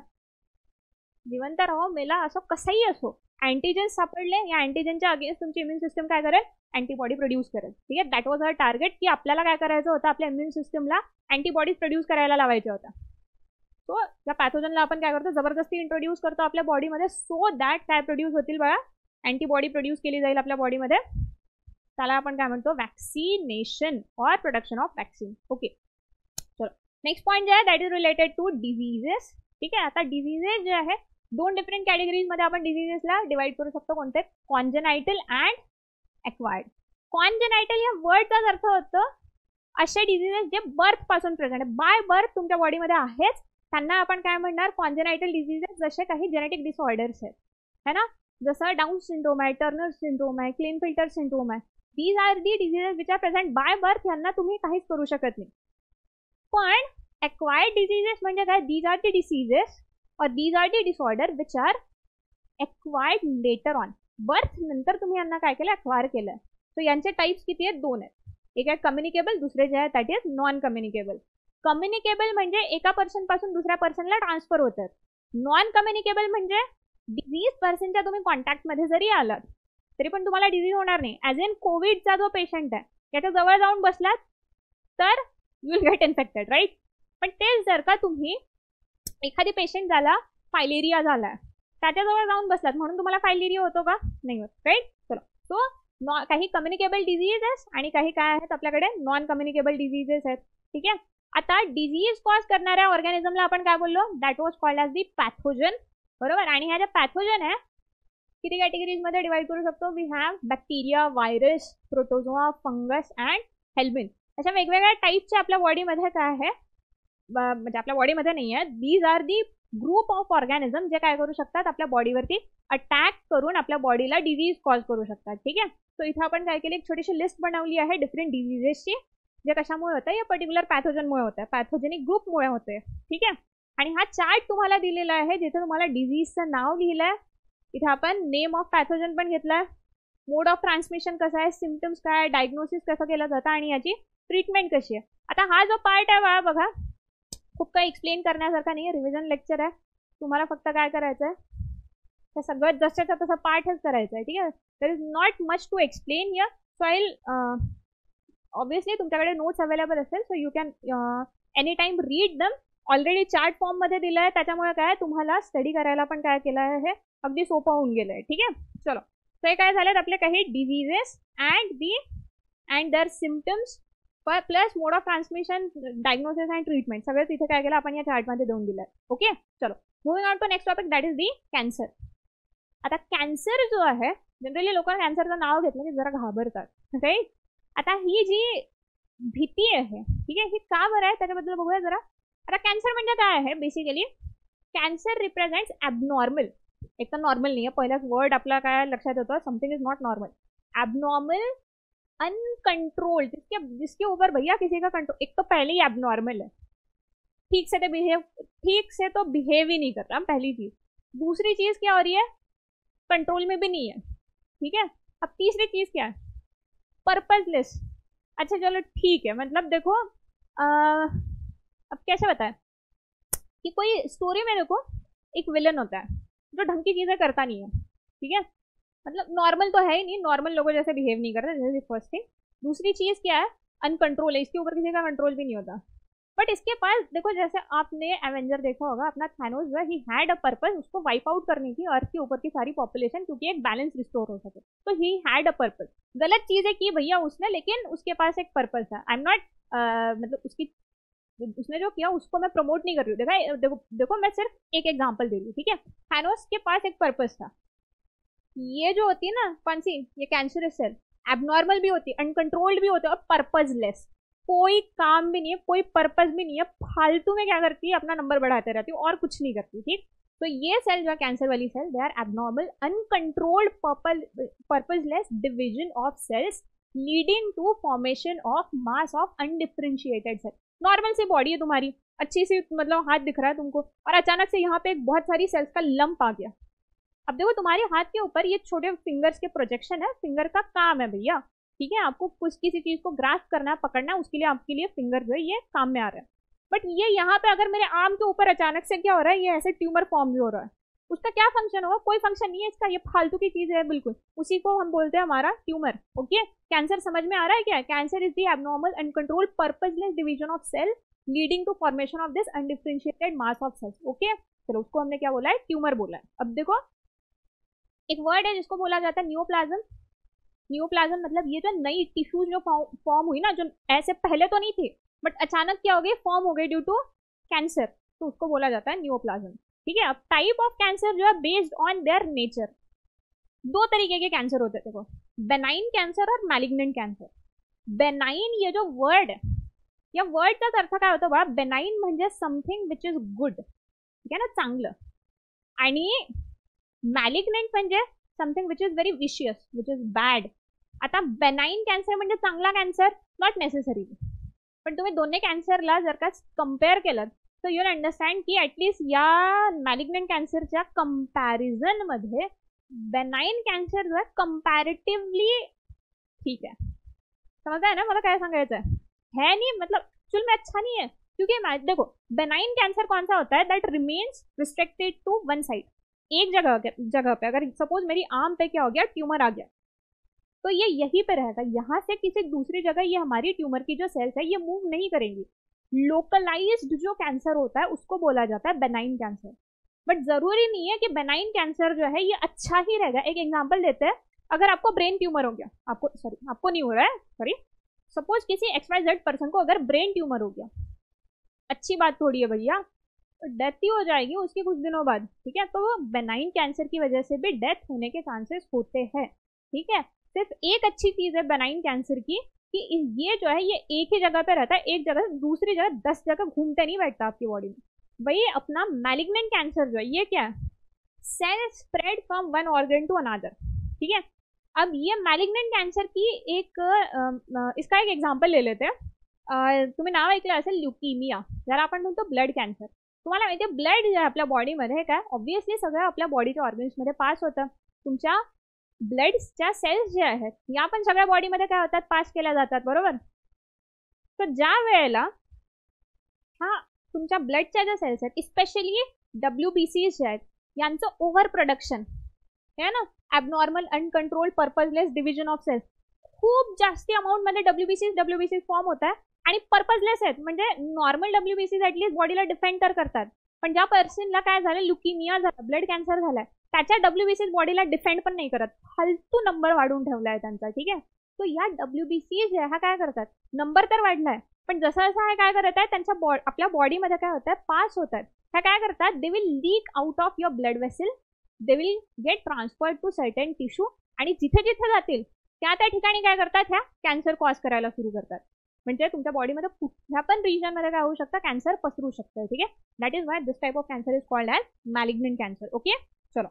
जिवंत राहो मेला असो कसाही असो, अँटीजन सापडले, या अँटीजनच्या अगेन्स्ट तुमची इम्युन सिस्टम काय करेल, अँटीबॉडी प्रोड्यूस करेल. ठीक आहे, दॅट वॉज अवर टार्गेट, की आपल्याला काय करायचं होतं, आपल्या इम्युन सिस्टमला अँटीबॉडीज प्रोड्यूस करायला लावायच्या होत्या. सो या पॅथोजनला आपण काय करतो, जबरदस्ती इंट्रोड्यूस करतो आपल्या बॉडीमध्ये, सो दॅट काय प्रोड्यूस होतील बघा, अँटीबॉडी प्रोड्यूस केली जाईल आपल्या बॉडीमध्ये. त्याला आपण काय म्हणतो, वॅक्सिनेशन और प्रोडक्शन ऑफ वॅक्सिन. ओके, चलो नेक्स्ट पॉईंट जे आहे that is related to diseases. ठीक आहे, आता डिझीजेस जे आहे दोन डिफरंट कॅटेगरीज मध्ये आपण डिझीजेसला डिवाइड करू शकतो. कोणते, कॉन्जेनायटल अँड एक्वायर्ड. कॉन्जेनायटल या वर्डचाच अर्थ होतं असे डिझीजेस जे बर्थ पासून प्रेझेंट आहे, बाय बर्थ तुमच्या बॉडीमध्ये आहेच, त्यांना आपण काय म्हणणार, कॉन्जेनायटल डिझीजेस. जसे काही जेनेटिक डिसऑर्डर्स आहेत है ना, जसं डाऊन सिंड्रोम आहे, टर्नर सिंड्रोम आहे, क्लिनफिल्टर सिंड्रोम आहे, these are the diseases which are present by birth, यांना तुम्ही काहीच करू शकत नाही. पण एक्वायर्ड डिझीजेस म्हणजे काय, दीज आर दी डिसीजेस और these are the disorder which are acquired later on, birth नंतर तुम्ही यांना काय केलं, एक्वायर केलं. सो यांचे टाइप्स किती आहेत, दोन आहेत. एक आहे कम्युनिकेबल, दुसरे जे आहे that is non communicable. Communicable म्हणजे एका पर्सन पासून दुसऱ्या पर्सनला ट्रान्सफर होतात. नॉन कम्युनिकेबल म्हणजे डिझीज पर्सनच्या तुम्ही कॉन्टॅक्टमध्ये जरी आलात तरी पण तुम्हाला डिझीज होणार नाही. ॲज इन कोविडचा जो पेशंट आहे त्याच्या जवळ जाऊन बसलात तर you will get infected, right. पण तेच जर का तुम्ही एखादी पेशंट झाला, फायलेरिया झाला, त्याच्याजवळ जाऊन बसलात म्हणून तुम्हाला फायलेरिया होतो का, नाही होत, राईट. चलो, सो काही कम्युनिकेबल डिझीजेस आणि काही काय आहेत आपल्याकडे, नॉन कम्युनिकेबल डिझीजेस आहेत. ठीक आहे, आता डिझीज कॉज करणाऱ्या ऑर्गॅनिझमला आपण काय बोललो, that was called as the pathogen, बरोबर. आणि ह्या ज्या पॅथोजन आहे किती कॅटेगरीज मध्ये डिवाइड करू शकतो, we have bacteria, virus, protozoa, fungus and helminth. अशा वेगवेगळ्या टाईपच्या आपल्या बॉडीमध्ये काय आहे, म्हणजे आपल्या बॉडीमध्ये नाही आहे, these are the group of organism जे काय करू शकतात, आपल्या बॉडीवरती अटॅक करून आपल्या बॉडीला डिझीज कॉज करू शकतात. ठीक आहे, सो इथं आपण काय केली, एक छोटीशी लिस्ट बनवली आहे डिफरंट डिझीजेसची, जे कशामुळे होतं, या पर्टिक्युलर पॅथोजनमुळे होतं, पॅथोजेनिक ग्रुपमुळे होते. ठीक आहे, आणि हा चार्ट तुम्हाला दिलेला आहे जिथे तुम्हाला डिझीजचं नाव लिहिलंय, इथे आपण नेम ऑफ पॅथोजन पण घेतलाय, मोड ऑफ ट्रान्समिशन कसं आहे, सिम्पटम्स काय, डायग्नोसिस कसं केलं जातं आणि याची ट्रीटमेंट कशी आहे. आता हा जो पार्ट आहे बघा, खूप काही एक्सप्लेन करण्यासारखा नाही, रिव्हिजन लेक्चर आहे, तुम्हाला फक्त काय करायचं आहे, हे सगळं जसंच्या तसं पार्टच करायचं आहे. ठीक आहे, there is not much to explain here, so I obviously तुमच्याकडे नोट्स अवेलेबल असेल, so you can any time read them. Already chart form मध्ये दिलं आहे, त्याच्यामुळे काय तुम्हाला स्टडी करायला पण काय केलं आहे, हे अगदी सोपं होऊन गेलं आहे. ठीक आहे, चलो, सो हे काय झालेत आपले काही diseases and their symptoms plus mode of transmission, diagnosis and treatment सगळं तिथे काय केलं आपण या चार्टमध्ये देऊन दिलं. ओके, चलो moving on to next topic, that is the cancer. आता कॅन्सर जो आहे, जनरली लोक कॅन्सरचं नाव घेतलं की जरा घाबरतात, राईट. आता ही जी भीती आहे, ठीक आहे, ही का बरं आहे त्याच्याबद्दल बघूया जरा. आता कॅन्सर म्हणजे काय आहे बेसिकली. कॅन्सर रिप्रेझेंट्स ॲबनॉर्मल, एक तर नॉर्मल नाही आहे, पहिलाच वर्ड आपला काय लक्षात येतो, something is not normal. Abnormal, uncontrolled, जिसके ऊपर भैया किसी का कंट्रोल, एक तो पहले ही एबनॉर्मल है, ठीक से तो बिहेव ही नहीं कर रहा, पहली चीज. दूसरी चीज क्या हो रही है, कंट्रोल में भी नहीं है, ठीक है. अब तीसरी चीज क्या है, पर्पजलेस. अच्छा चलो ठीक है, मतलब देखो अब कैसे बताएं कि कोई स्टोरी में देखो एक विलन होता है जो ढंग की चीजें करता नहीं है, ठीक है, मतलब नॉर्मल तो है ही नहीं, नॉर्मल लोगों जैसे बिहेव नहीं करते, जैसे फर्स्ट थिंग. दूसरी चीज क्या है, अनकंट्रोल है, इसके ऊपर किसी का कंट्रोल भी नहीं होता. बट इसके पास देखो, जैसे आपने एवेंजर देखा होगा, अपना थैनोस जो है, ही हैड अ पर्पस, उसको वाइप आउट करनी थी अर्थ के ऊपर की सारी पॉपुलेशन, क्योंकि एक बैलेंस रिस्टोर हो सके. तो ही हैड अ पर्पस. गलत चीजें की भैया उसने, लेकिन उसके पास एक पर्पस है. आई एम नॉट मतलब उसने जो किया उसको मैं प्रमोट नहीं कर रही हूँ. देखो मैं सिर्फ एक एग्जाम्पल दे रही हूँ, ठीक है. थैनोस के पास एक पर्पस था. ये जो होती है ना, कौन सी, ये कैंसरस सेल एबनॉर्मल भी होती है, अनकंट्रोल्ड भी होते हैं, और पर्पजलेस, कोई काम भी नहीं है, कोई पर्पज भी नहीं है, फालतू में क्या करती है, अपना नंबर बढ़ाते रहती है और कुछ नहीं करती, ठीक. तो ये सेल जो है कैंसर वाली cell, they are abnormal, uncontrolled, purposeless division of cells leading to formation of mass of undifferentiated cell. Normal सी बॉडी है तुम्हारी, अच्छी सी, मतलब हाथ दिख रहा है तुमको, और अचानक से यहाँ पे एक बहुत सारी सेल्स का लंप आ गया. अब देखो तुम्हारे हाथ के ऊपर ये छोटे फिंगर्स के प्रोजेक्शन है, फिंगर का काम है भैया, ठीक है. आपको कुछ किसी चीज को ग्रास्प करना है, पकड़ना है, उसके लिए आपके लिए फिंगर जो है ये काम में आ रहा है. बट ये यहाँ पे अगर मेरे आर्म के ऊपर अचानक से क्या हो रहा है, ये ऐसे ट्यूमर फॉर्म भी हो रहा है, उसका क्या फंक्शन होगा, कोई फंक्शन नहीं है इसका, ये फालतू की चीज है बिल्कुल, उसी को हम बोलते हैं हमारा ट्यूमर. ओके, कैंसर समझ में आ रहा है क्या. Cancer is the abnormal uncontrolled purposeless division of cell leading to formation of this undifferentiated mass of cells. Okay, चलो उसको हमने क्या बोला है, ट्यूमर बोला है. अब देखो एक वर्ड है जिसको बोला जाता है न्यूप्लाज्म. न्यूप्लाज्म मतलब ये जो नई टिश्यूज जो फॉर्म हुई ना, जो ऐसे पहले तो नहीं थी, बट अचानक क्या हो गई, फॉर्म हो गई ड्यू टू कैंसर, तो उसको बोला जाता है न्यूप्लाज्म, ठीक है. अब टाइप ऑफ कैंसर जो है बेस्ड ऑन देयर नेचर, दो तरीके के कैंसर होते हैं देखो, बेनाइन कैंसर और मैलिग्नेंट कैंसर. बेनाइन ये जो वर्ड है, या वर्डचाच अर्थ काय होतो बा, बेनाइन म्हणजे समथिंग विच इज गुड, ठीक आहे ना, चांगलं. आणि मॅलिग्नेंट म्हणजे something which is very vicious, which is bad. आता बेनाइन कॅन्सर म्हणजे चांगला कॅन्सर, नॉट नेसेसरी, पण तुम्ही दोन्ही कॅन्सरला जर का कम्पेअर केलं तर यू विल अंडरस्टँड की ऍटलीस्ट या मॅलिग्नेंट कॅन्सरच्या कंपॅरिझन मध्ये बेनाइन कॅन्सर जो आहे कंपॅरेटिव्हली ठीक आहे. समझता है ना मला काय सांगायचं है नहीं, मतलब एक्चुअल में अच्छा नहीं है, क्योंकि देखो बेनाइन कैंसर कौन सा होता है, that remains restricted to one side, एक जगह पे. अगर सपोज मेरी आर्म पे क्या हो गया, ट्यूमर आ गया, तो ये यहीं पे रहेगा, यहाँ से किसी दूसरी जगह ये हमारी ट्यूमर की जो सेल्स है ये मूव नहीं करेंगी. लोकलाइज्ड जो कैंसर होता है उसको बोला जाता है बेनाइन कैंसर. बट जरूरी नहीं है कि बेनाइन कैंसर जो है ये अच्छा ही रहेगा. एक एग्जाम्पल देते हैं, अगर आपको ब्रेन ट्यूमर हो गया, आपको नहीं हो रहा है, सॉरी, सपोज किसी XYZ पर्सन को अगर ब्रेन ट्यूमर हो गया, अच्छी बात थोड़ी है भैया, तो डेथ ही हो जाएगी उसके कुछ दिनों बाद, ठीक है. तो बेनाइन कैंसर की वजह से भी डेथ होने के चांसेस होते हैं, ठीक है. सिर्फ एक अच्छी चीज है बेनाइन कैंसर की कि ये जो है ये एक ही जगह पे रहता है, एक जगह से दूसरी जगह 10 जगह घूमते नहीं बैठता आपकी बॉडी में. वही अपना मैलिग्नेंट कैंसर जो है ये क्या है, cell spread from one organ to another, ठीक है. अब ये मैलिग्नेंट कैंसर की इसका एक एग्जाम्पल ले लेते हैं. तुम्ही नाव ऐकलं असेल ल्युकीमिया, ज्याला आपण म्हणतो ब्लड कॅन्सर. तुम्हाला माहिती आहे ब्लड जे आहे आपल्या बॉडीमध्ये काय ऑब्व्हियसली सगळं आपल्या बॉडीच्या ऑर्गन्समध्ये पास होतं. तुमच्या ब्लडच्या सेल्स जे आहेत या पण सगळ्या बॉडीमध्ये काय होतात, पास केल्या जातात, बरोबर. तर ज्या वेळेला हा तुमच्या ब्लडच्या ज्या सेल्स आहेत, स्पेशली WBCs जे आहेत यांचं ओव्हर प्रोडक्शन है ना, abnormal uncontrolled purposeless division of cells, खूप जास्ती अमाऊंट मध्ये WBCs फॉर्म होत आहे आणि पर्पजलेस आहेत. म्हणजे नॉर्मल WBCs ऍटलीस्ट बॉडीला डिफेंड तर करतात, पण ज्या पर्सनला काय झालं, ल्युकीमिया झालं, ब्लड कॅन्सर झालाय, त्याच्या WBCs बॉडीला डिफेंड पण नाही करत, फालतू नंबर वाढून ठेवलाय त्यांचा, ठीक आहे. तो या WBC जे हा काय करतात, नंबर तर वाढलाय पण जसं जसं हे काय करत आहे त्यांच्या आपल्या बॉडीमध्ये काय होत आहे, पास होतात. ह्या काय करतात, they will leak out of your blood vessel, they will get transferred to certain tissue, आणि जिथे जिथे जातील त्या ठिकाणी काय करतात, ह्या कॅन्सर कॉज करायला सुरू करतात. म्हणजे तुमच्या बॉडीमध्ये कुठल्या पण रिजनमध्ये काय होऊ शकतं, कॅन्सर पसरू शकतं. ठीक आहे, that is why this type of cancer is called as malignant cancer. Okay, चलो.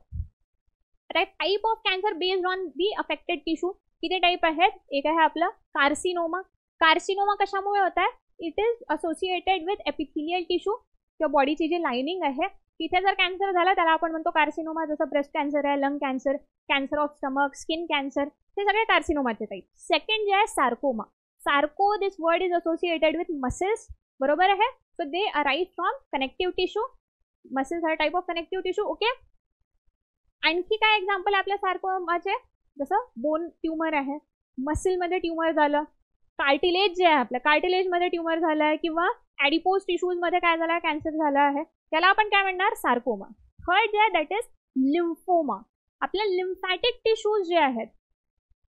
Right, type of cancer based on the affected tissue. किती टाइप आहेत, एक आहे आपलं कार्सिनोमा. कार्सिनोमा कशामुळे होत आहे, it is associated with epithelial tissue किंवा बॉडीची जी लाइनिंग आहे तिथे जर कॅन्सर झाला त्याला आपण म्हणतो कार्सिनोमा. जसं ब्रेस्ट कॅन्सर आहे, lung cancer, cancer of stomach, skin cancer, हे सगळे कार्सिनोमाचे टाईप. सेकंड जे आहे sarcoma. Sarco, this word is associated with muscles, बरोबर आहे. So they arrive from connective tissue. Muscles are type of connective tissue. Okay, आणखी काय एक्झाम्पल आहे आपल्या सार्कोमाचे, जसं बोन ट्यूमर आहे, मसलमध्ये ट्यूमर झालं, कार्टिलेज जे आहे आपल्या कार्टिलेजमध्ये ट्यूमर झालं आहे, किंवा ॲडिपोज टिश्यूजमध्ये काय झालं आहे, कॅन्सर झाला आहे, त्याला आपण काय म्हणणार, सार्कोमा. थर्ड जे आहे दॅट इज लिम्फोमा. आपल्या लिम्फॅटिक टिश्यूज जे आहेत,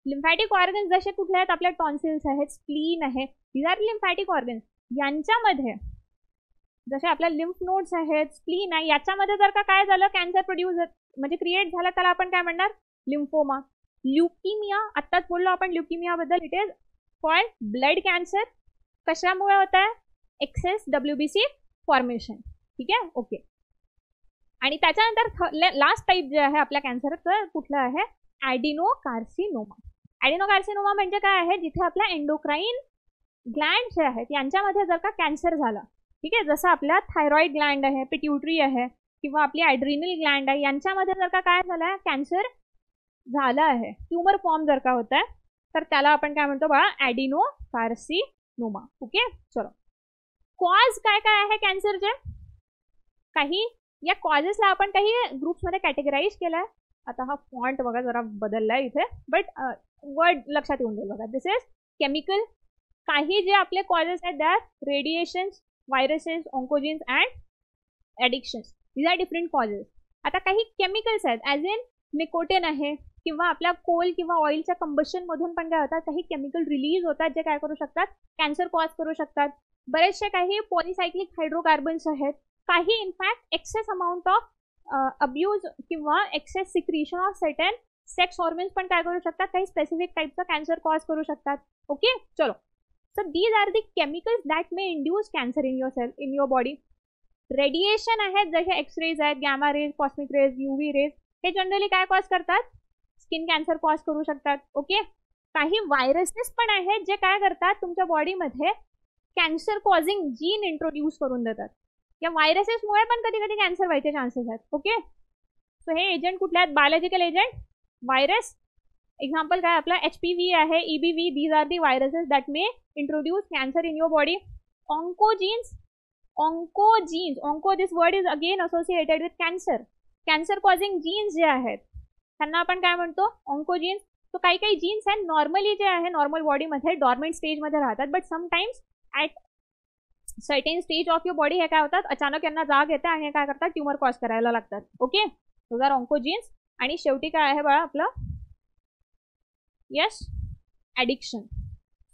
लिम्फॅटिक ऑर्गन्स जसे कुठले आहेत, आपल्या टॉन्सिल्स आहेत, स्प्लीन आहे, दीज आर लिम्फॅटिक ऑर्गन्स. यांच्यामध्ये जसे आपल्या लिम्फ नोड्स आहेत, स्प्लीन आहे, याच्यामध्ये जर का काय झालं, कॅन्सर प्रोड्यूस म्हणजे क्रिएट झाला, त्याला आपण काय म्हणणार, लिम्फोमा. ल्युकिमिया, आत्ताच बोललो आपण ल्युकिमिया बद्दल, it is called blood cancer. कशामुळे होत आहे, एक्सेस WBC फॉर्मेशन. ठीक आहे, ओके. आणि त्याच्यानंतर लास्ट टाईप जे आहे आपल्या कॅन्सरचं कुठलं आहे, ॲडिनोकार्सिनोमा. ॲडिनोकार्सिनोमा म्हणजे काय आहे, जिथे आपल्या एंडोक्राइन ग्लँड जे आहेत यांच्यामध्ये जर का कॅन्सर झाला, ठीक आहे, जसं आपल्या थायरॉइड ग्लँड आहे, पिट्युटरी आहे, किंवा आपली ॲड्रिनल ग्लँड आहे, यांच्यामध्ये जर का काय झालं आहे, कॅन्सर झालं आहे, ट्यूमर फॉर्म जर का होत आहे, तर त्याला आपण काय म्हणतो बाळा, ॲडिनोकार्सिनोमा. ओके, चलो. कॉज काय काय आहे कॅन्सरचे, काही या कॉजेसला आपण काही ग्रुप्समध्ये कॅटेगराईज केलाय. आता हा फॉन्ट बघा जरा बदललाय इथे, बट वर्ड लक्षात येऊन जाईल बघा. This is chemical. काही जे आपले कॉजेस आहेत that radiations, viruses, oncogenes and addictions, these are different causes. आता काही केमिकल्स आहेत, ॲज इन निकोटीन आहे, किंवा आपल्या कोल किंवा ऑइलच्या कंबशन मधून पण काय होतात, काही केमिकल रिलीज होतात जे काय करू शकतात, कॅन्सर कॉज करू शकतात. बरेचसे काही पॉलिसायक्लिक हायड्रोकार्बन्स आहेत, काही in fact excess amount of abuse किंवा excess secretion of certain sex hormones पण काय करू शकतात, काही स्पेसिफिक टाईपचा कॅन्सर कॉज करू शकतात. ओके, चलो. So these are the chemicals that may induce cancer in your cell, in your body. Radiation आहेत, जसे एक्सरेज आहेत, gamma rays, cosmic rays, UV rays, हे जनरली काय कॉज करतात, स्किन कॅन्सर कॉज करू शकतात. ओके, काही व्हायरसेस पण आहेत जे काय करतात, तुमच्या बॉडीमध्ये कॅन्सर कॉझिंग जीन इंट्रोड्यूस करून देतात. या व्हायरसेसमुळे पण कधी कधी कॅन्सर व्हायचे चान्सेस आहेत. ओके, सो हे एजंट कुठले आहेत, बायोलॉजिकल एजंट, व्हायरस. एक्झाम्पल काय आपला HPV आहे, EBV, these are the viruses that may introduce cancer in your body. Oncogenes, onco this word is again associated with cancer. Cancer causing genes जे आहेत त्यांना आपण काय म्हणतो, ऑन्कोजीन्स. तो काही काही जीन्स आहेत नॉर्मली जे आहे नॉर्मल बॉडीमध्ये डॉर्मेंट स्टेजमध्ये राहतात, but sometimes at certain stage of your body हे काय होतात, अचानक यांना जाग येते आणि हे काय करतात, ट्यूमर कॉज करायला लागतात. Okay, those are oncogenes. आणि शेवटी काय आहे बाळा आपलं, yes, addiction.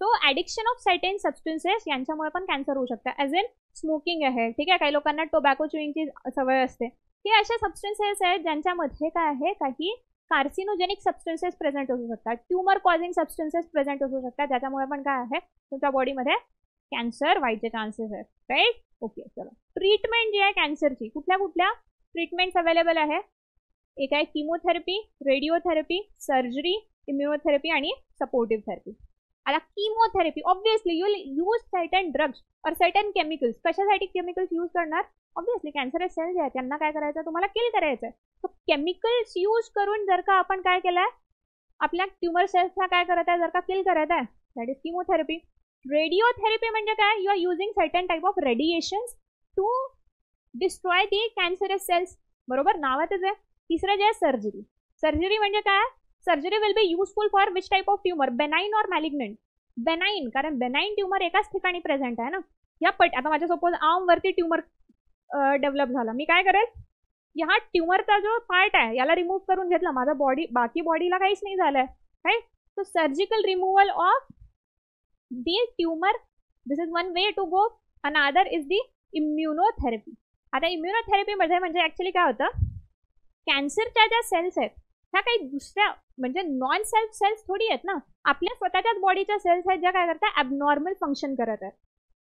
So addiction of certain substances यांच्यामुळे पण कॅन्सर होऊ शकतं. ॲज इन स्मोकिंग आहे, ठीक आहे, काही लोकांना टोबॅको च्युइंगची सवय असते. हे असे सबस्टन्सेस आहेत ज्यांच्यामध्ये काय आहे, काही कार्सिनोजेनिक सबस्टन्सेस प्रेझेंट असू शकतात, ट्यूमर कॉझिंग सबस्टन्सेस प्रेझेंट असू शकतात, ज्याच्यामुळे पण काय आहे, तुमच्या बॉडीमध्ये कॅन्सर व्हायचे चान्सेस आहेत. राईट, ओके, चला. ट्रीटमेंट जी आहे कॅन्सरची, कुठल्या कुठल्या ट्रीटमेंट्स अवेलेबल आहे, एक आहे किमोथेरपी, रेडिओथेरपी, सर्जरी, इम्युनोथेरपी आणि सपोर्टिव्ह थेरपी. आता chemotherapy, obviously you will use certain drugs और सर्टन केमिकल्स. कशासाठी केमिकल्स यूज करणार, ऑब्व्हियसली कॅन्सरस सेल्स आहेत त्यांना काय करायचं, तुम्हाला किल करायचं आहे. सो केमिकल्स यूज करून जर का आपण काय केलं आहे, आपल्या ट्यूमर सेल्सला काय करत आहे, जर का किल करत आहे, दॅट इज किमोथेरपी. रेडिओथेरपी म्हणजे काय, you are using certain type of radiations to destroy the cancerous cells, बरोबर, नावातच आहे. तिसरं जे आहे सर्जरी. सर्जरी म्हणजे काय, surgery will be useful for which type of tumour, benign और मॅलिग्नंट. बेनाइन, कारण बेनाइन ट्यूमर एकाच ठिकाणी प्रेझेंट आहे ना. या आता माझ्या सपोज आर्म वरती ट्यूमर डेव्हलप झाला, मी काय करेल, ह्या ट्यूमरचा जो पार्ट आहे याला रिमूव्ह करून घेतला, माझा बॉडी, बाकी बॉडीला काहीच नाही झालंय, right. So surgical removal of the tumor, this is one way to go. Another is the immunotherapy. आता इम्युनोथेरपी मध्ये म्हणजे ऍक्च्युली काय होतं, कॅन्सरच्या ज्या सेल्स आहेत ह्या काही दुसऱ्या म्हणजे नॉन सेल्फ सेल्स थोडी आहेत ना, आपल्या स्वतःच्याच बॉडीच्या सेल्स आहेत ज्या काय करतात, ॲबनॉर्मल फंक्शन करत आहेत.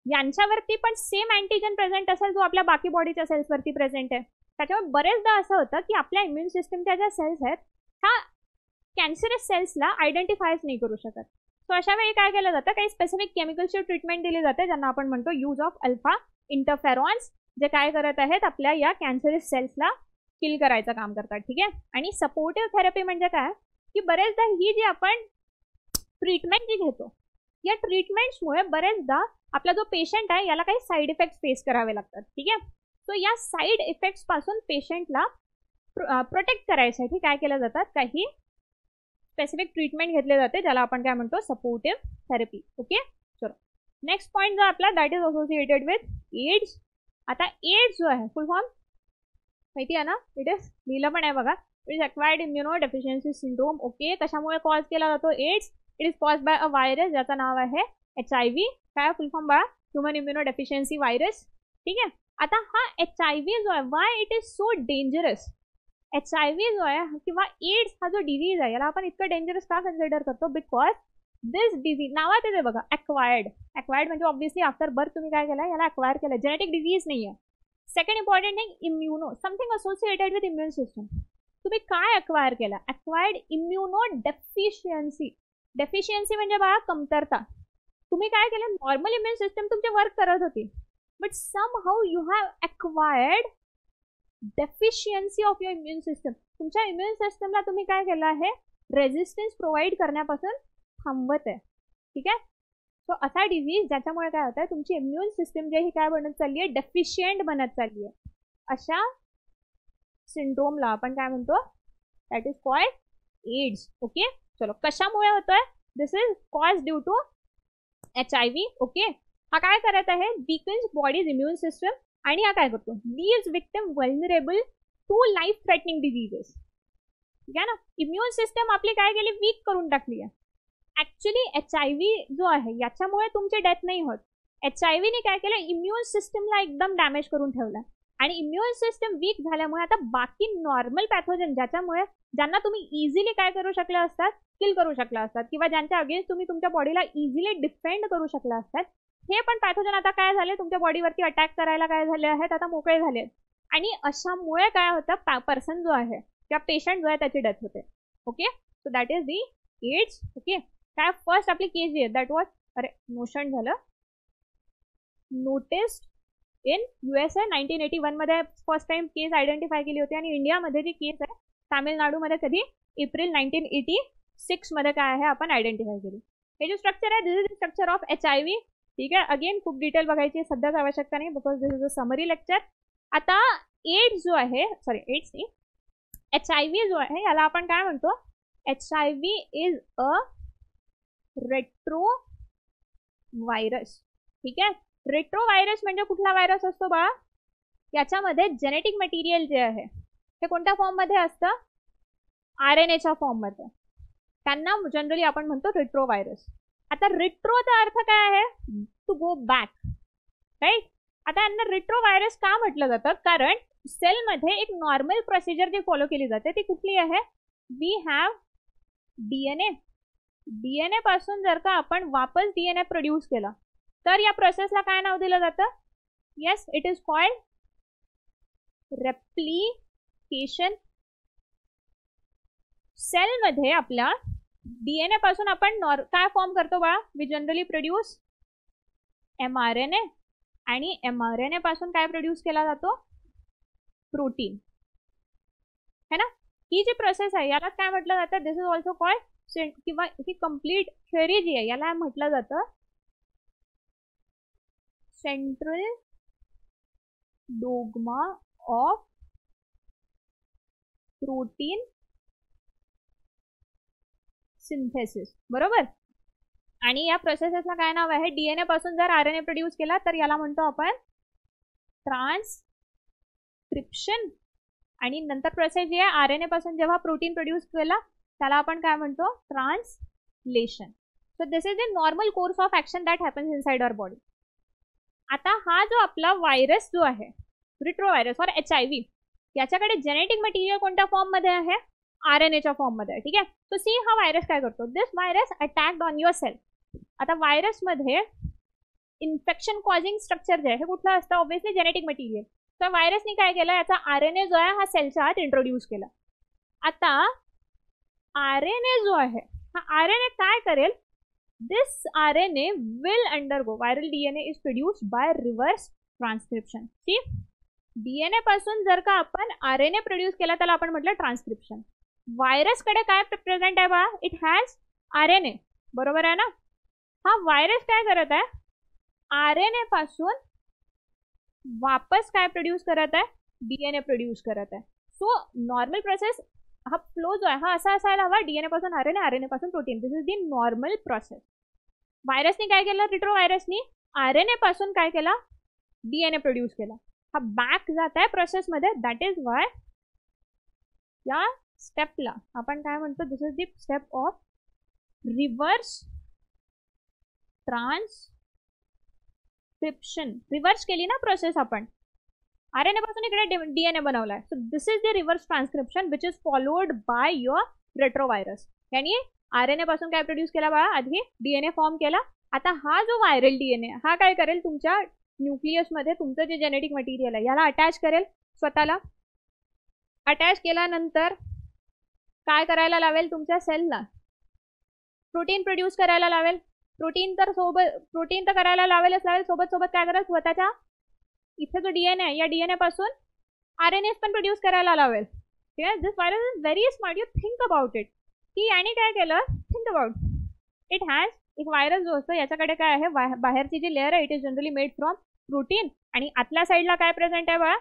यांच्यावरती पण सेम अँटीजन प्रेझेंट असेल जो आपल्या बाकी बॉडीच्या सेल्सवरती प्रेझेंट आहे. त्याच्यामुळे बरेचदा असं होतं की आपल्या इम्युन सिस्टमच्या ज्या सेल्स आहेत ह्या कॅन्सरस सेल्सला आयडेंटिफायच नाही करू शकत. सो अशा वेळी काय केलं जातं, काही स्पेसिफिक केमिकलची ट्रीटमेंट दिली जाते ज्यांना आपण म्हणतो यूज ऑफ अल्फा इंटरफेरॉन्स, जे काय करत आहेत आपल्या या कॅन्सरस सेल्सला किल करायचं काम करतात. ठीक आहे. आणि सपोर्टिव्ह थेरपी म्हणजे काय की बरेचदा ही जी आपण ट्रीटमेंट जी घेतो या ट्रीटमेंट्समुळे बरेचदा आपला जो पेशंट आहे याला काही साईड इफेक्ट्स फेस करावे लागतात. ठीक आहे. सो या साईड इफेक्ट्स पासून पेशंटला प्रोटेक्ट करायसाठी काय केलं जातात, काही स्पेसिफिक ट्रीटमेंट घेतले जाते ज्याला आपण काय म्हणतो, सपोर्टिव्ह थेरपी. ओके. चलो नेक्स्ट पॉईंट जो आपला that is associated with AIDS. आता एड्स जो आहे फुल फॉर्म माहिती आहे ना, इट इज लिहिलं पण आहे बघा, it is acquired immunodeficiency syndrome. Okay. कशामुळे कॉज केला जातो AIDS, it is cause by a virus ज्याचं नाव आहे HIV. काय फुल फॉर्म बघा, ह्युमन इम्युनो डेफिशियन्सी व्हायरस. ठीक आहे. आता हा HIV जो आहे, why it is so dangerous. HIV जो आहे किंवा एड्स हा जो डिझीज आहे याला आपण इतकं डेंजरस का कन्सिडर करतो, बिकॉज दिस डिझीज नावात येते बघा अक्वायर्ड. अक्वायर्ड म्हणजे ऑब्व्हियसली आफ्टर बर्थ तुम्ही काय केलं, याला अक्वायर केलं, जेनेटिक डिझीज नाही आहे. Second important thing, immuno, something associated with immune system. तुम्ही काय अक्वायर केलं, अक्वायर्ड इम्युनो डेफिशियन्सी. डेफिशियन्सी म्हणजे बघा कमतरता. तुम्ही काय केलं, नॉर्मल इम्युन सिस्टम तुमचे वर्क करत होती, but somehow you have acquired deficiency of your immune system. तुमच्या इम्युन सिस्टमला तुम्ही काय केलं आहे, रेझिस्टन्स प्रोव्हाइड करण्यापासून थांबवत आहे. ठीक आहे. सो असा डिझीज ज्याच्यामुळे काय होत आहे, तुमची इम्युन सिस्टम जे ही काय बनत चालली आहे, डेफिशियंट बनत चालली आहे. अशा सिंड्रोमला आपण काय म्हणतो, that is called AIDS. Okay. चलो कशामुळे होतोय, this is cause due to HIV. Okay. हा काय करत आहे, वीकन्स बॉडीज इम्युन सिस्टम आणि हा काय करतो, leaves victim vulnerable to life threatening diseases. ठीक आहे ना. इम्युन सिस्टम आपली काय केली, वीक करून टाकली आहे. ऍक्च्युली HIV जो आहे याच्यामुळे तुमची डेथ नाही होत, HIV ने काय केलं, इम्युन सिस्टमला एकदम डॅमेज करून ठेवलं. आणि इम्युन सिस्टम वीक झाल्यामुळे आता बाकी नॉर्मल पॅथोजन ज्याच्यामुळे ज्यांना तुम्ही इझिली काय करू शकला असतात, किल करू शकला असतात, किंवा ज्यांच्या अगेन्स्ट तुम्ही तुमच्या बॉडीला इझिली डिफेंड करू शकला असतात, हे पण पॅथोजन आता काय झाले, तुमच्या बॉडीवरती अटॅक करायला काय झाले आहेत, आता मोकळे झाले. आणि अशामुळे काय होतं, पर्सन जो आहे किंवा पेशंट जो आहे त्याची डेथ होते. Okay. So that is the AIDS. Okay. काय फर्स्ट आपली केस जी आहे दॅट वॉज, अरे मोशन झालं, नोटिस्ड इन USA 1981 मध्ये फर्स्ट टाइम केस आयडेंटिफाय केली होती. आणि इंडियामध्ये जी केस आहे तामिळनाडूमध्ये कधी एप्रिल 1986 मध्ये काय आहे आपण आयडेंटिफाय केली. हे जे स्ट्रक्चर आहे, this is the structure of HIV. ठीक आहे. अगेन खूप डिटेल बघायची सध्याच आवश्यकता नाही, because this is a summary lecture. आता एड्स जो आहे, सॉरी एड्स नाही, HIV जो आहे याला आपण काय म्हणतो, HIV is a retro virus. ठीक आहे. रेट्रो व्हायरस म्हणजे कुठला व्हायरस असतो बा, याच्यामध्ये जेनेटिक मटेरियल जे आहे ते कोणत्या फॉर्म मध्ये असतं, RNAच्या फॉर्म मध्ये. त्यांना जनरली आपण म्हणतो रेट्रो व्हायरस. आता रेट्रोचा अर्थ काय आहे, टू गो बॅक. राईट. आता यांना रेट्रो व्हायरस का म्हटलं जातं, कारण सेलमध्ये एक नॉर्मल प्रोसिजर जी फॉलो केली जाते ती कुठली आहे, वी हॅव DNA पासून जर का आपण वापस DNA प्रोड्यूस केला तर या प्रोसेसला काय नाव दिलं जातं, yes it is called replication. सेलमध्ये आपल्या DNA पासून आपण काय फॉर्म करतो बा, वी जनरली प्रोड्यूस mRNA. आणि mRNA पासून काय प्रोड्यूस केला जातो, प्रोटीन. है ना. ही जी प्रोसेस आहे याला काय म्हटलं जातं, दिस इज ऑल्सो कॉल्ड, किंवा ही कंप्लीट थेअरी जी आहे याला म्हटलं जातं central dogma of protein synthesis. बरोबर. आणि या प्रोसेसला काय नाव आहे, DNA पासून जर RNA प्रोड्यूस केला तर याला म्हणतो आपण ट्रान्सक्रिप्शन. आणि नंतर प्रोसेस जी आहे RNA पासून जेव्हा प्रोटीन प्रोड्यूस केला त्याला आपण काय म्हणतो, ट्रान्सलेशन. लेशन. So this is the normal course of action that happens inside our body. आता हा जो आपला व्हायरस जो आहे, रिट्रोव्हायरस और HIV, याच्याकडे जेनेटिक मटेरियल कोणत्या फॉर्म मध्ये आहे, RNAच्या फॉर्म मध्ये आहे. ठीक आहे. सो सी हा व्हायरस काय करतो, this virus attacked on your cell. आता व्हायरस मध्ये इन्फेक्शन कॉझिंग स्ट्रक्चर जे आहे हे कुठलं असतं, ऑब्व्हियसली जेनेटिक मटेरियल. तर व्हायरसने काय केलं, याचा RNA जो आहे हा सेलच्या आत इंट्रोड्यूस केला. आता RNA जो आहे हा RNA काय करेल, this RNA will undergo, viral DNA is produced by reverse transcription. C DNA पासून जर का आपण RNA प्रोड्यूस केला त्याला आपण म्हटलं ट्रान्सक्रिप्शन. व्हायरस कडे काय प्रेझेंट आहे बा, इट हॅज RNA, बरोबर आहे ना. हा व्हायरस काय करत आहे, RNA पासून वापस काय प्रोड्यूस करत आहे, DNA प्रोड्यूस करत आहे. सो नॉर्मल प्रोसेस हा फ्लो जो आहे हा असा असायला हवा, DNA पासून RNA, RNA पासून protein. This is the normal process. व्हायरसने काय केलं, रिट्रो व्हायरसनी RNA पासून काय केला, DNA प्रोड्यूस केला. हा बॅक जात आहे प्रोसेसमध्ये. दॅट इज वाय या स्टेपला आपण काय म्हणतो, this is the step of reverse transcription. Reverse केली ना प्रोसेस आपण, RNA पासून इकडे DNA बनवलाय. So this is the reverse transcription which is followed by your retrovirus. यानी RNA पासून काय प्रोड्यूस केला बा, आधी DNA फॉर्म केला. आता हा जो व्हायरल DNA हा काय करेल, तुमच्या न्यूक्लियस मध्ये तुमचं जे जेनेटिक मटेरियल आहे याला अटॅच करेल स्वतःला. अटॅच केल्यानंतर काय करायला लावेल, तुमच्या सेलला प्रोटीन प्रोड्यूस करायला लावेल. प्रोटीन तर करायला लावेलच लावेल, सोबत सोबत काय करेल, स्वतःच्या इथे जो DNA आहे या DNA पासून RNA पण प्रोड्यूस करायला लावेल. ठीक आहे. This virus is very smart, you think about it. की याने काय केलं, थिंक अबाउट इट हॅज, एक व्हायरस जो असतो याच्याकडे काय आहे, बाहेरची जी लेअर आहे it is generally made from protein, आणि आतल्या साईडला काय प्रेझेंट आहे बघा,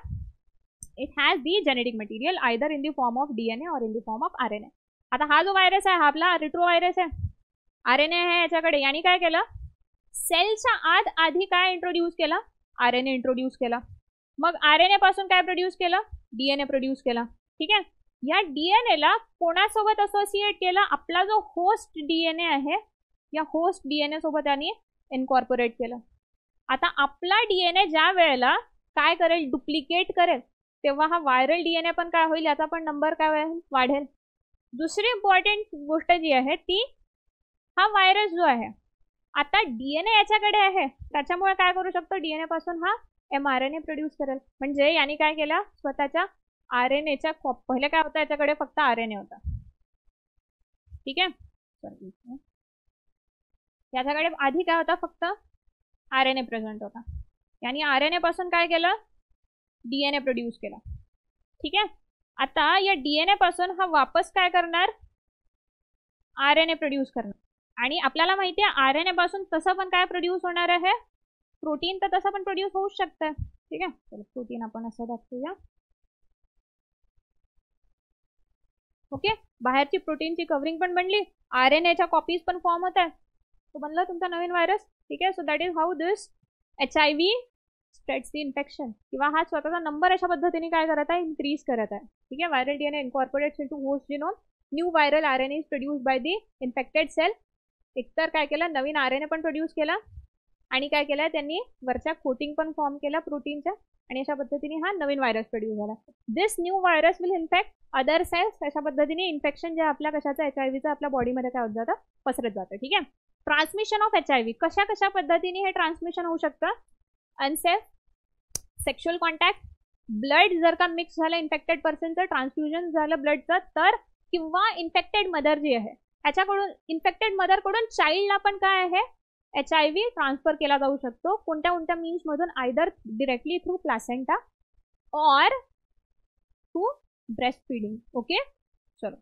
it has the genetic material either in the form of DNA और in the form of RNA. आता हा जो व्हायरस आहे हा आपला रिट्रो व्हायरस आहे, RNA आहे याच्याकडे. याने काय केलं, सेलच्या आत आधी काय इंट्रोड्यूस केला, RNA इंट्रोड्यूस केला. मग RNA पासून काय प्रोड्यूस केलं, DNA प्रोड्यूस केला. ठीक आहे. या DNA ला कोणासोबत असोसिएट केला, आपला जो होस्ट DNA आहे या होस्ट DNA सोबत त्यांनी इनकॉर्पोरेट केलं. आता आपला DNA ज्या वेळेला काय करेल, डुप्लिकेट करेल, तेव्हा हा व्हायरल DNA पण काय होईल, याचा पण नंबर काय वाढेल. दुसरी इम्पॉर्टंट गोष्ट जी आहे ती, हा व्हायरस जो आहे आता DNA याच्याकडे आहे, त्याच्यामुळे काय करू शकतो, DNA पासून हा mRNA प्रोड्यूस करेल. म्हणजे याने काय केलं, स्वतःच्या RNAच्या पहिले काय होतं, याच्याकडे फक्त RNA होता. ठीक आहे. याच्याकडे आधी काय होता, फक्त RNA प्रेझेंट होता. यानी RNA पासून काय केलं, DNA प्रोड्यूस केला. ठीक आहे. आता या DNA पासून हा वापस काय करणार, RNA प्रोड्यूस करणार. आणि आपल्याला माहिती आहे RNA पासून तसं पण काय प्रोड्यूस होणार आहे, प्रोटीन तर तसं पण प्रोड्यूस होऊ शकतं. ठीक आहे. चलो प्रोटीन आपण असं दाखवूया. ओके. बाहेरची प्रोटीनची कव्हरिंग पण बनली, RNAच्या कॉपीज पण फॉर्म होत आहे, तो बनला तुमचा नवीन व्हायरस. ठीक आहे. So that is how this HIV spreads the infection. किंवा हा स्वतःचा नंबर अशा पद्धतीने काय करत आहे, इन्क्रीज करत आहे. ठीक आहे. Viral DNA incorporates into host genome, new viral RNA is produced by the infected cell. एकतर काय केलं, नवीन RNA पण प्रोड्यूस केला, आणि काय केलं त्यांनी वरच्या कोटिंग पण फॉर्म केला प्रोटीनच्या, आणि अशा पद्धतीने हा नवीन व्हायरस प्रोड्यूस झाला. This new virus will infect other cells. अशा पद्धतीने इन्फेक्शन जे आपल्या कशाचं, HIVचं आपल्या बॉडीमध्ये काय होत जातं, पसरत जातं. ठीक आहे. ट्रान्समिशन ऑफ HIV, कशा कशा पद्धतीने हे ट्रान्समिशन होऊ शकतं, अनसेफ सेक्शुअल कॉन्टॅक्ट, ब्लड जर का मिक्स झालं इन्फेक्टेड पर्सनचं, ट्रान्सफ्युजन झालं ब्लडचं तर, किंवा इन्फेक्टेड मदर जी आहे त्याच्याकडून, इन्फेक्टेड मदरकडून चाइल्डला पण काय आहे, HIV ट्रान्सफर केला जाऊ शकतो. कोणत्या कोणत्या मीन्स मधून, आयदर डिरेक्टली थ्रू प्लासेंटा और थ्रू ब्रेस्ट फीडिंग. ओके. चलो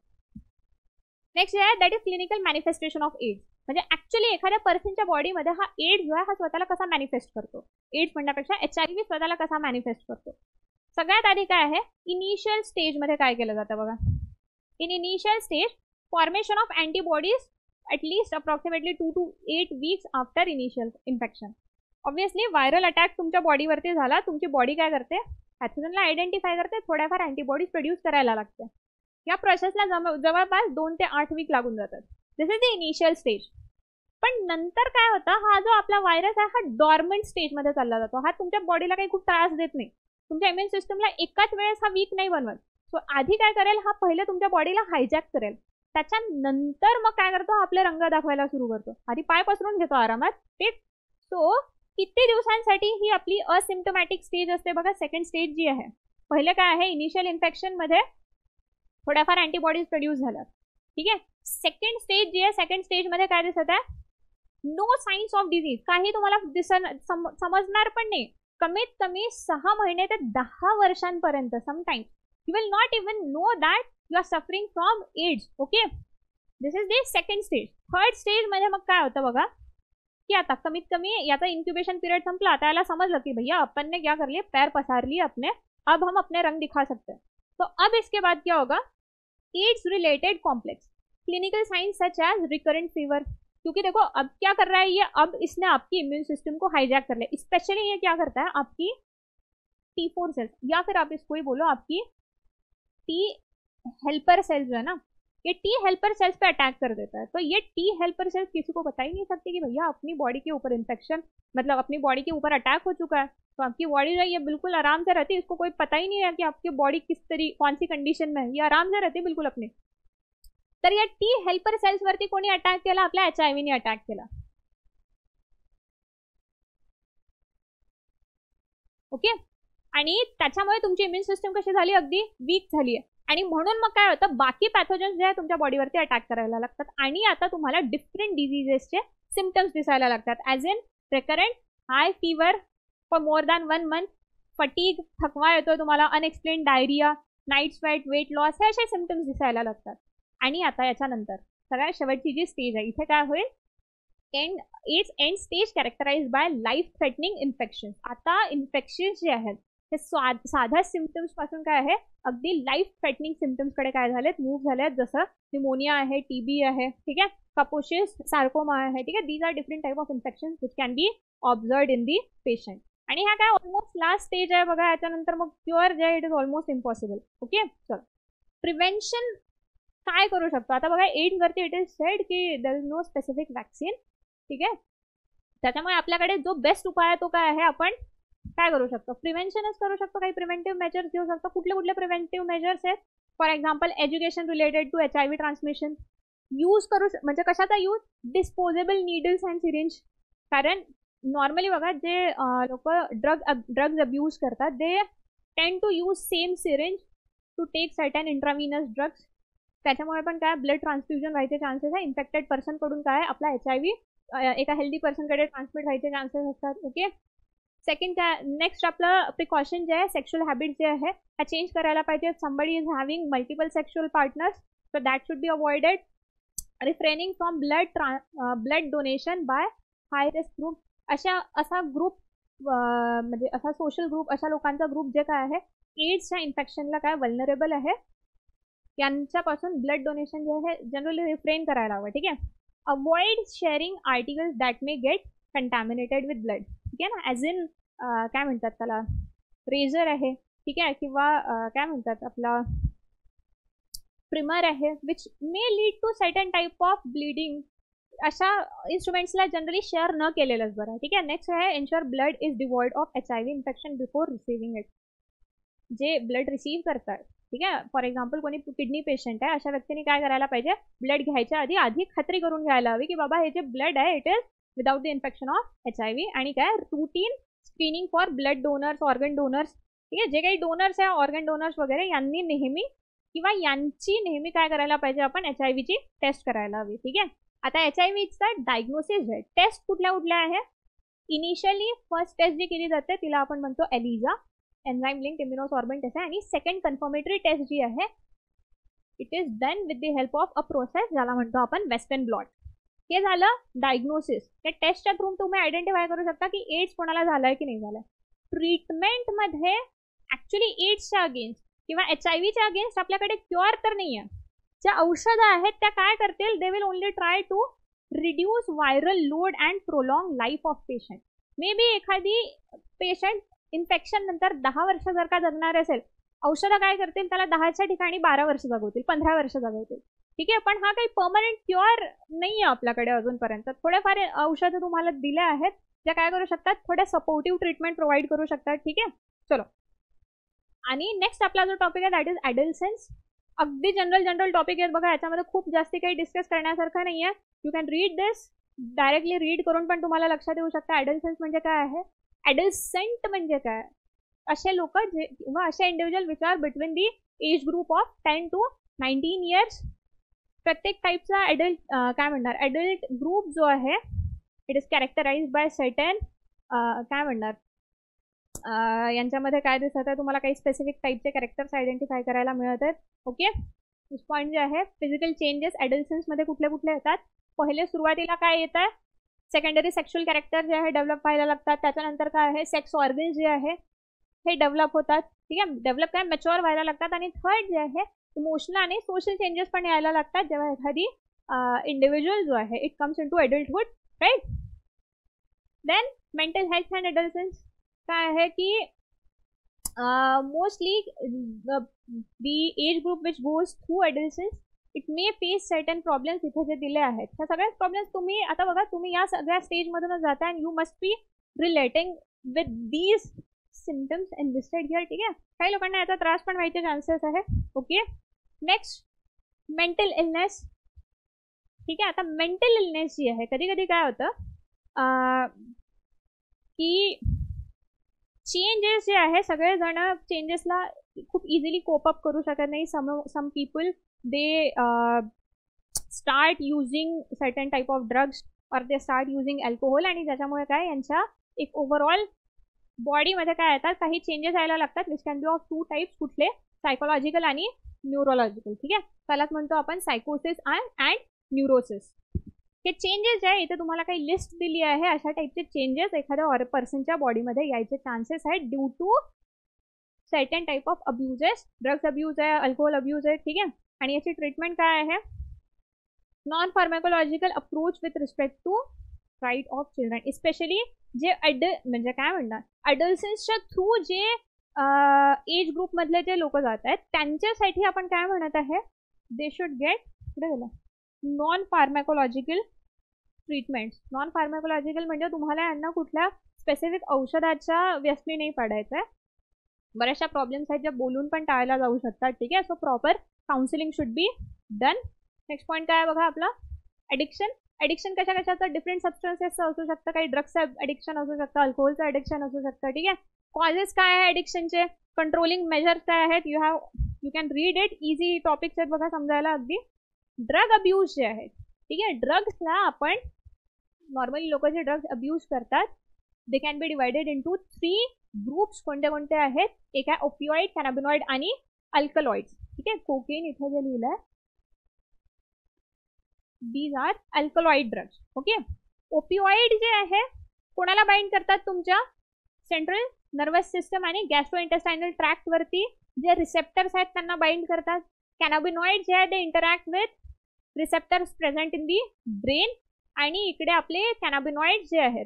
नेक्स्ट आहे that is clinical manifestation of AIDS. म्हणजे ऍक्च्युअली एखाद्या पर्सनच्या बॉडीमध्ये हा एड्स जो आहे हा स्वतःला कसा मॅनिफेस्ट करतो, एड्स म्हणण्यापेक्षा HIV स्वतःला कसा मॅनिफेस्ट करतो. सगळ्यात आधी काय आहे, इनिशियल स्टेजमध्ये काय केलं जातं बघा. In initial stage formation of antibodies at least approximately 2 to 8 weeks after initial infection. Obviously viral attack तुमच्या बॉडीवरती झाला, तुमची बॉडी काय करते, पॅथोजनला आयडेंटिफाय करते, थोड्याफार अँटीबॉडीज प्रोड्यूस करायला लागते. या प्रोसेसला जवळपास 2 ते 8 वीक लागून जातात. दिस इज द इनिशियल स्टेज. पण नंतर काय होतं, हा जो आपला व्हायरस आहे हा डॉर्मंट स्टेजमध्ये चालला जातो. हा तुमच्या बॉडीला काही खूप त्रास देत नाही, तुमच्या इम्युन सिस्टमला एकाच वेळेस हा वीक नाही बनवत. सो आधी काय करेल, हा पहिले तुमच्या बॉडीला हायजॅक करेल, त्याच्यानंतर मग काय करतो, आपले रंग दाखवायला सुरू करतो. आधी पाय पसरून घेतो आरामात ते. सो किती दिवसांसाठी ही आपली असिम्प्टोमॅटिक स्टेज असते बघा. सेकंड स्टेज जी आहे, पहिले काय आहे, इनिशियल इन्फेक्शन मध्ये थोड्याफार अँटीबॉडीज प्रोड्यूस झाल्या, ठीक आहे. सेकंड स्टेज जी आहे, सेकंड स्टेज मध्ये काय दिसत आहे, नो साइन्स ऑफ डिझीज, काही तुम्हाला समजणार पण नाही. कमीत कमी 6 महिने ते 10 वर्षांपर्यंत sometimes you will not even know that you are suffering from AIDS. Okay, this is the second stage. Third stage मध्ये मग काय होतं बघा, की आता कमीत कमी याचा इंक्युबेशन पीरियड संपला, आता याला समजलं की भैया अपन ने क्या कर लिया, पैर पसार लिए अपने, अब हम अपने रंग दिखा सकते हैं. तो अब इसके बाद क्या होगा, AIDS related complex clinical signs such as recurrent fever. क्योंकि देखो अब क्या कर रहा है ये, अब इसने आपकी इम्यून सिस्टम को हाईजैक कर लिया. स्पेशली ये क्या करता है, आपकी T4 सेल्स, या फिर आप इसको ही बोलो आपकी टी हेल्पर सेल्स जो है ना, ये टी हेल्पर सेल्स पे अटैक कर देता है. तो ये टी हेल्पर सेल्स किसी को बता ही नहीं सकती कि भैया अपनी बॉडी के ऊपर इन्फेक्शन, मतलब अपनी बॉडी के ऊपर अटैक हो चुका है. तो आपकी बॉडी जो है ये बिल्कुल आराम से रहती है, इसको कोई पता ही नहीं है कि आपकी बॉडी किस तरीके कौन सी कंडिशन में है, ये आराम से रहती है बिल्कुल अपनी. तर या टी हेल्पर सेल्स वरती कोणी अटॅक केला, आपल्या HIV ने अटॅक केला. ओके, आणि त्याच्यामुळे तुमची इम्युन सिस्टम कशी झाली, अगदी वीक झाली आहे. आणि म्हणून मग काय होतं, बाकी पॅथोजन्स जे आहे तुमच्या बॉडीवरती अटॅक करायला लागतात, आणि आता तुम्हाला डिफरंट डिझिजेसचे सिम्पटम्स दिसायला लागतात. As in recurrent high fever for more than 1 month, fatigue, थकवा येतोय तुम्हाला, unexplain diarrhoea, night sweat, weight loss, हे असे सिम्पटम्स दिसायला लागतात. आणि आता याच्यानंतर सगळ्यात शेवटची जी स्टेज आहे, इथे काय होईल, end stage characterise by life threatening infection. आता इन्फेक्शन जे आहेत ते साध्या सिम्पटम्स पासून काय आहे, अगदी लाईफ थ्रेटनिंग सिम्पटम्स कडे काय झालेत, मूव्ह झालेत. जसं न्यूमोनिया आहे, TB आहे, ठीक आहे, कापोसिस सार्कोमा आहे, ठीक आहे. These are different type of infection which can be observed in the patient. आणि हा काय ऑलमोस्ट लास्ट स्टेज आहे बघा. याच्यानंतर मग क्युअर जे आहे it is almost impossible. Okay, चलो प्रिव्हेन्शन काय करू शकतो आता बघा. एड्स वरती इट इज सेड की there is no specific vaccine, ठीक आहे. त्याच्यामुळे आपल्याकडे जो बेस्ट उपाय आहे तो काय आहे, आपण काय करू शकतो, प्रिव्हेन्शनच करू शकतो. काही प्रिव्हेंटिव्ह मेजर्स घेऊ शकतो. कुठले कुठले प्रिव्हेंटिव्ह मेजर्स आहेत, for example education related to HIV transmission. Use करू म्हणजे कशाचा use, disposable needles and syringe. कारण नॉर्मली बघा जे लोक ड्रग्ज अब्यूज करतात, they tend to use same syringe to take certain intravenous drugs. त्याच्यामुळे पण काय ब्लड ट्रान्सफ्युजन व्हायचे चान्सेस आहे. इन्फेक्टेड पर्सन कडून काय आपला HIV एका हेल्दी पर्सनकडे ट्रान्समिट व्हायचे चान्सेस असतात. ओके, सेकंड काय, नेक्स्ट आपलं प्रिकॉशन जे आहे, सेक्शुअल हॅबिट जे आहे त्या चेंज करायला पाहिजे. Somebody is having multiple sexual partners, so that should be avoided. Refraining from blood donation by high risk group. असा ग्रुप म्हणजे असा सोशल ग्रुप, अशा लोकांचा ग्रुप जे काय आहे एड्सच्या इन्फेक्शनला काय वल्नरेबल आहे, यांच्यापासून ब्लड डोनेशन जे आहे जनरली रिफ्रेन करायला हवं. ठीक आहे. Avoid sharing articles that may get contaminated with blood. ठीक आहे ना, ॲज इन काय म्हणतात त्याला, रेझर आहे, ठीक आहे, किंवा काय म्हणतात आपला प्रिमर आहे, which may lead to certain type of bleeding. अशा इन्स्ट्रुमेंट्सला जनरली शेअर न केलेलंच बरं. ठीक आहे. नेक्स्ट आहे ensure blood is devoid of HIV infection before receiving it. जे ब्लड रिसीव्ह करतात, ठीक आहे, फॉर एक्झाम्पल कोणी किडनी पेशंट आहे, अशा व्यक्तीने काय करायला पाहिजे, ब्लड घ्यायच्या आधी खात्री करून घ्यायला हवी की बाबा हे जे ब्लड आहे it is without the infection of HIV. आणि काय routine screening for blood donors, organ donors. ठीक आहे, जे काही डोनर्स आहे, ऑर्गन डोनर्स वगैरे, यांनी नेहमी किंवा यांची नेहमी काय करायला पाहिजे, आपण HIVची टेस्ट करायला हवी. ठीक आहे. आता HIVचा डायग्नोसिस आहे, टेस्ट कुठल्या कुठल्या आहे. इनिशियली फर्स्ट टेस्ट जी केली जाते तिला आपण म्हणतो एलिझा, एन्झाइम लिंक्ड इम्युनोसॉर्बंट टेस्ट आहे. आणि सेकंड कन्फर्मेटरी टेस्ट जी आहे it is done with the help of a process ज्याला म्हणतो आपण वेस्टर्न ब्लॉट. हे झालं डायग्नोसिस. त्या टेस्टच्या थ्रू तुम्ही आयडेंटिफाय करू शकता की एड्स कोणाला झालाय की नाही झालाय. ट्रीटमेंटमध्ये ऍक्च्युली एड्सच्या अगेन्स्ट किंवा HIVच्या अगेन्स्ट आपल्याकडे क्युअर तर नाही आहे. ज्या औषधं आहेत त्या काय करतील, they will only try to reduce viral load and prolong life of patient. May be एखादी पेशंट इन्फेक्शन नंतर 10 वर्ष जर का जगणार असेल, औषधं काय करतील त्याला 10च्या ठिकाणी 12 वर्ष जगवतील, 15 वर्ष जगवतील. ठीक आहे. पण हा काही परमनंट क्युअर नाही आहे आपल्याकडे अजूनपर्यंत. थोड्याफार औषधं तुम्हाला दिल्या आहेत ज्या काय करू शकतात, थोड्या सपोर्टिव्ह ट्रीटमेंट प्रोव्हाइड करू शकतात. ठीक आहे. चलो, आणि नेक्स्ट आपला जो टॉपिक आहे दॅट इज ॲडल्सन्स. अगदी जनरल टॉपिक आहेत बघा, याच्यामध्ये खूप जास्ती काही डिस्कस करण्यासारखं नाही आहे. You can read this, directly read करून पण तुम्हाला लक्षात येऊ शकतं ॲडल्सन्स म्हणजे काय आहे. ॲडल्संट म्हणजे काय, असे लोक जे किंवा असे individual which are between the age group of 10 to 19 years. प्रत्येक टाईपचा ॲडल्ट काय म्हणणार, ॲडल्ट ग्रुप जो आहे it is characterise by certain काय म्हणणार, यांच्यामध्ये काय दिसत आहे तुम्हाला, काही स्पेसिफिक टाईपचे कॅरेक्टर्स आयडेंटिफाय करायला मिळत आहेत. ओके, पॉईंट जे आहे फिजिकल चेंजेस ॲडल्सन्समध्ये कुठले कुठले येतात. पहिले सुरुवातीला काय येत आहे, सेकंडरी सेक्शुअल कॅरेक्टर जे आहे डेव्हलप व्हायला लागतात. त्याच्यानंतर काय आहे, सेक्स ऑर्गन जे आहे हे डेव्हलप होतात. ठीक आहे, डेव्हलप काय मॅच्युअर व्हायला लागतात. आणि थर्ड जे आहे इमोशनल आणि सोशल चेंजेस पण यायला लागतात जेव्हा एखादी इंडिव्हिज्युअल जो आहे it comes in to adulthood, right. Then mental health and adolescence काय आहे की mostly the age group which goes through adolescence it may face certain problems. इथे जे दिले आहेत ह्या सगळ्या प्रॉब्लेम्स तुम्ही आता बघा, तुम्ही या सगळ्या स्टेजमधूनच जाता and you must be relating with these symptoms enlisted here. ठीक आहे, काही लोकांना याचा त्रास पण व्हायचे चान्सेस आहे. Okay, next mental illness. ठीक आहे, आता मेंटल इलनेस जी आहे कधी कधी काय होतं की चेंजेस जे आहे सगळेजण चेंजेसला खूप इझिली कोप अप करू शकत नाही. Some people they start using certain type of drugs और दे स्टार्ट युजिंग अल्कोहोल, आणि त्याच्यामुळे काय यांच्या एक ओव्हरऑल बॉडीमध्ये काय येतात काही चेंजेस यायला लागतात which can B of 2 types. कुठले, सायकोलॉजिकल आणि न्यूरोलॉजिकल. ठीक आहे, त्यालाच म्हणतो आपण सायकोसिस अँड न्यूरोसिस. हे चेंजेस जे आहे इथे तुम्हाला काही लिस्ट दिली आहे, अशा टाईपचे चेंजेस एखाद्या पर्सनच्या बॉडीमध्ये यायचे चान्सेस आहेत due to certain type of abuses. Drugs abuse आहे, अल्कोहोल अब्यूज आहे. ठीक आहे, आणि याची ट्रीटमेंट काय आहे, non pharmacological approach with respect to right of children. Specially जे म्हणजे काय म्हणणार ॲडल्सन्सच्या थ्रू जे एज ग्रुपमधले जे लोक जात आहेत त्यांच्यासाठी आपण काय म्हणत आहे, दे शुड गेट कुठे गेलं non pharmacological treatments. Non pharmacological म्हणजे तुम्हाला यांना कुठल्या स्पेसिफिक औषधाच्या व्यसनी नाही पडायचं आहे. बऱ्याचशा प्रॉब्लेम्स आहेत ज्या बोलून पण टाळल्या जाऊ शकतात. ठीक आहे, so proper counselling should be done. Next point काय बघा आपला, ॲडिक्शन. ॲडिक्शन कशा कशाचं, डिफरंट सबस्टन्सेसचं असू शकतं, काही ड्रग्सचं ॲडिक्शन असू शकतं, अल्कोहोलचं ॲडिक्शन असू शकतं. ठीक आहे, कॉजेस काय आहे ॲडिक्शनचे, कंट्रोलिंग मेजर्स काय आहेत, you can read it. Easy topics आहेत बघा समजायला अगदी. ड्रग अब्यूज जे आहेत, ठीक आहे, ड्रग्सला आपण नॉर्मली लोक जे ड्रग्स अब्यूज करतात they can be divided into 3 groups. कोणते कोणते आहेत, एक आहे ओपिओइड, कॅनाबिनॉइड आणि अल्कलॉइड्स. ठीक आहे, कोकेन इथे जे लिहिलं आहे these are alkaloid drugs. Okay, opioid जे आहे कोणाला बाइंड करतात, तुमच्या सेंट्रल नर्वस सिस्टम आणि गॅस्ट्रोइंटेस्टायनल ट्रॅक्ट वरती जे रिसेप्टर्स आहेत त्यांना बाइंड करतात. कॅनाबिनॉइड जे आहे ते interact with receptors present in the brain, आणि इकडे आपले कॅनाबिनॉइड जे आहेत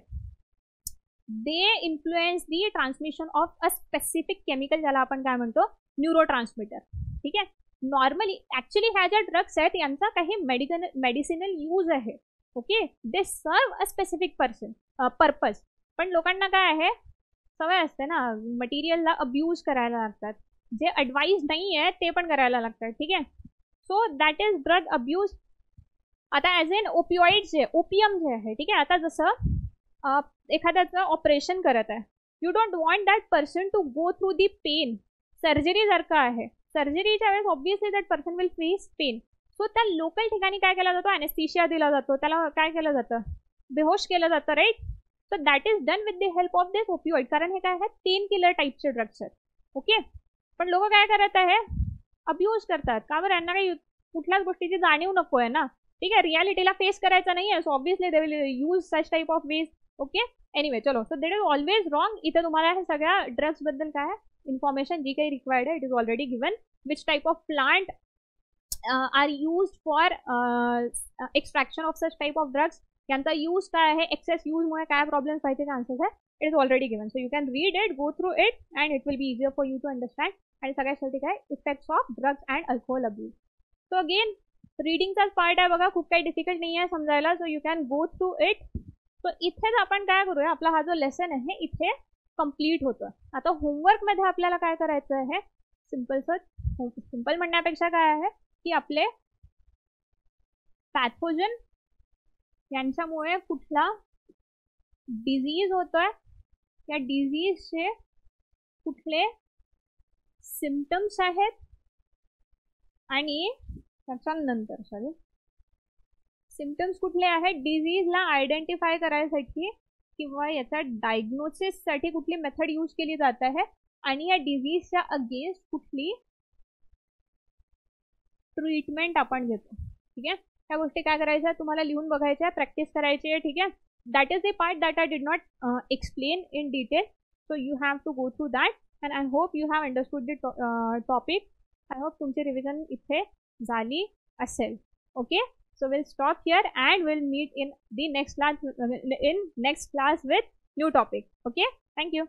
they influence the transmission of a specific chemical, ज्याला आपण काय म्हणतो न्यूरो ट्रान्समिटर. ठीक आहे, नॉर्मली ॲक्च्युली ह्या ज्या ड्रग्स आहेत यांचा काही मेडिसिनल यूज आहे. ओके, दे सर्व अ स्पेसिफिक पर्पज. पण लोकांना काय आहे सवय असते ना मटेरियलला अब्यूज करायला लागतात, जे ॲडवाईज नाही आहे ते पण करायला लागतात. ठीक आहे, so that is drug abuse. आता ॲज एन ओपिओइड जे ओपियम जे आहे, ठीक आहे, आता जसं एखाद्याचं ऑपरेशन करत आहे, you don't want that person to go through the pain. Surgery जर का आहे, सर्जरीच्या वेळेस obviously that person will face pain. So त्या लोकल ठिकाणी काय केला जातो, ॲनेस्थीशिया दिला जातो, त्याला काय केलं जातं, बेहोश केलं जातं, right. So that is done with the help of this opioid, कारण हे काय आहेत पेन किलर टाईपचे ड्रग्स आहेत. ओके, पण लोक काय करत आहे अब्यूज करतात. का बरं, यांना काही कुठल्याच गोष्टीची जाणीव नको आहे ना. ठीक आहे, रियालिटीला फेस करायचं नाही आहे, so obviously they will use such type of ways. Okay, anyway चलो, so that is always wrong. इथे तुम्हाला हे सगळ्या ड्रग्स बद्दल काय इन्फॉर्मेशन जी काही रिक्वायर्ड आहे it is already given. Which type of plant are used for extraction of such type of drugs, यांचा यूज काय आहे, एक्सेस यूजमुळे काय प्रॉब्लेम्स व्हायचे चान्सेस आहे, it is already given. So you can read it, go through it and it will be easier for you to understand. आणि सगळ्यात शेवटी काय effects of drugs and alcohol abuse. So again रीडिंगचाच part आहे बघा, खूप काही डिफिकल्ट नाही आहे समजायला, so you can go through it. So इथेच आपण काय करूया, आपला हा जो लेसन आहे इथे कंप्लीट होतो. आता होमवर्कमध्ये आपल्याला काय करायचं आहे, सिंपल म्हणण्यापेक्षा काय आहे की आपले पॅथोजन यांच्यामुळे कुठला डिझीज होतोय, या डिझीजचे कुठले सिम्पटम्स आहेत, आणि त्याच्यानंतर सिम्पटम्स कुठले आहेत, डिझीजला आयडेंटिफाय करायसाठी किंवा याचा डायग्नोसिससाठी कुठली मेथड यूज केली जात आहे, आणि या डिझीजच्या अगेन्स्ट कुठली ट्रीटमेंट आपण घेतो. ठीक आहे, त्या गोष्टी काय करायच्या तुम्हाला लिहून बघायच्या, प्रॅक्टिस करायची आहे. ठीक आहे, that is the part that I did not explain in detail, so you have to go through that, and I hope you have understood the topic. I hope तुमची रिव्हिजन इथे झाली असेल. Okay, so we'll stop here and we'll meet in the next class with new topic. Okay, thank you.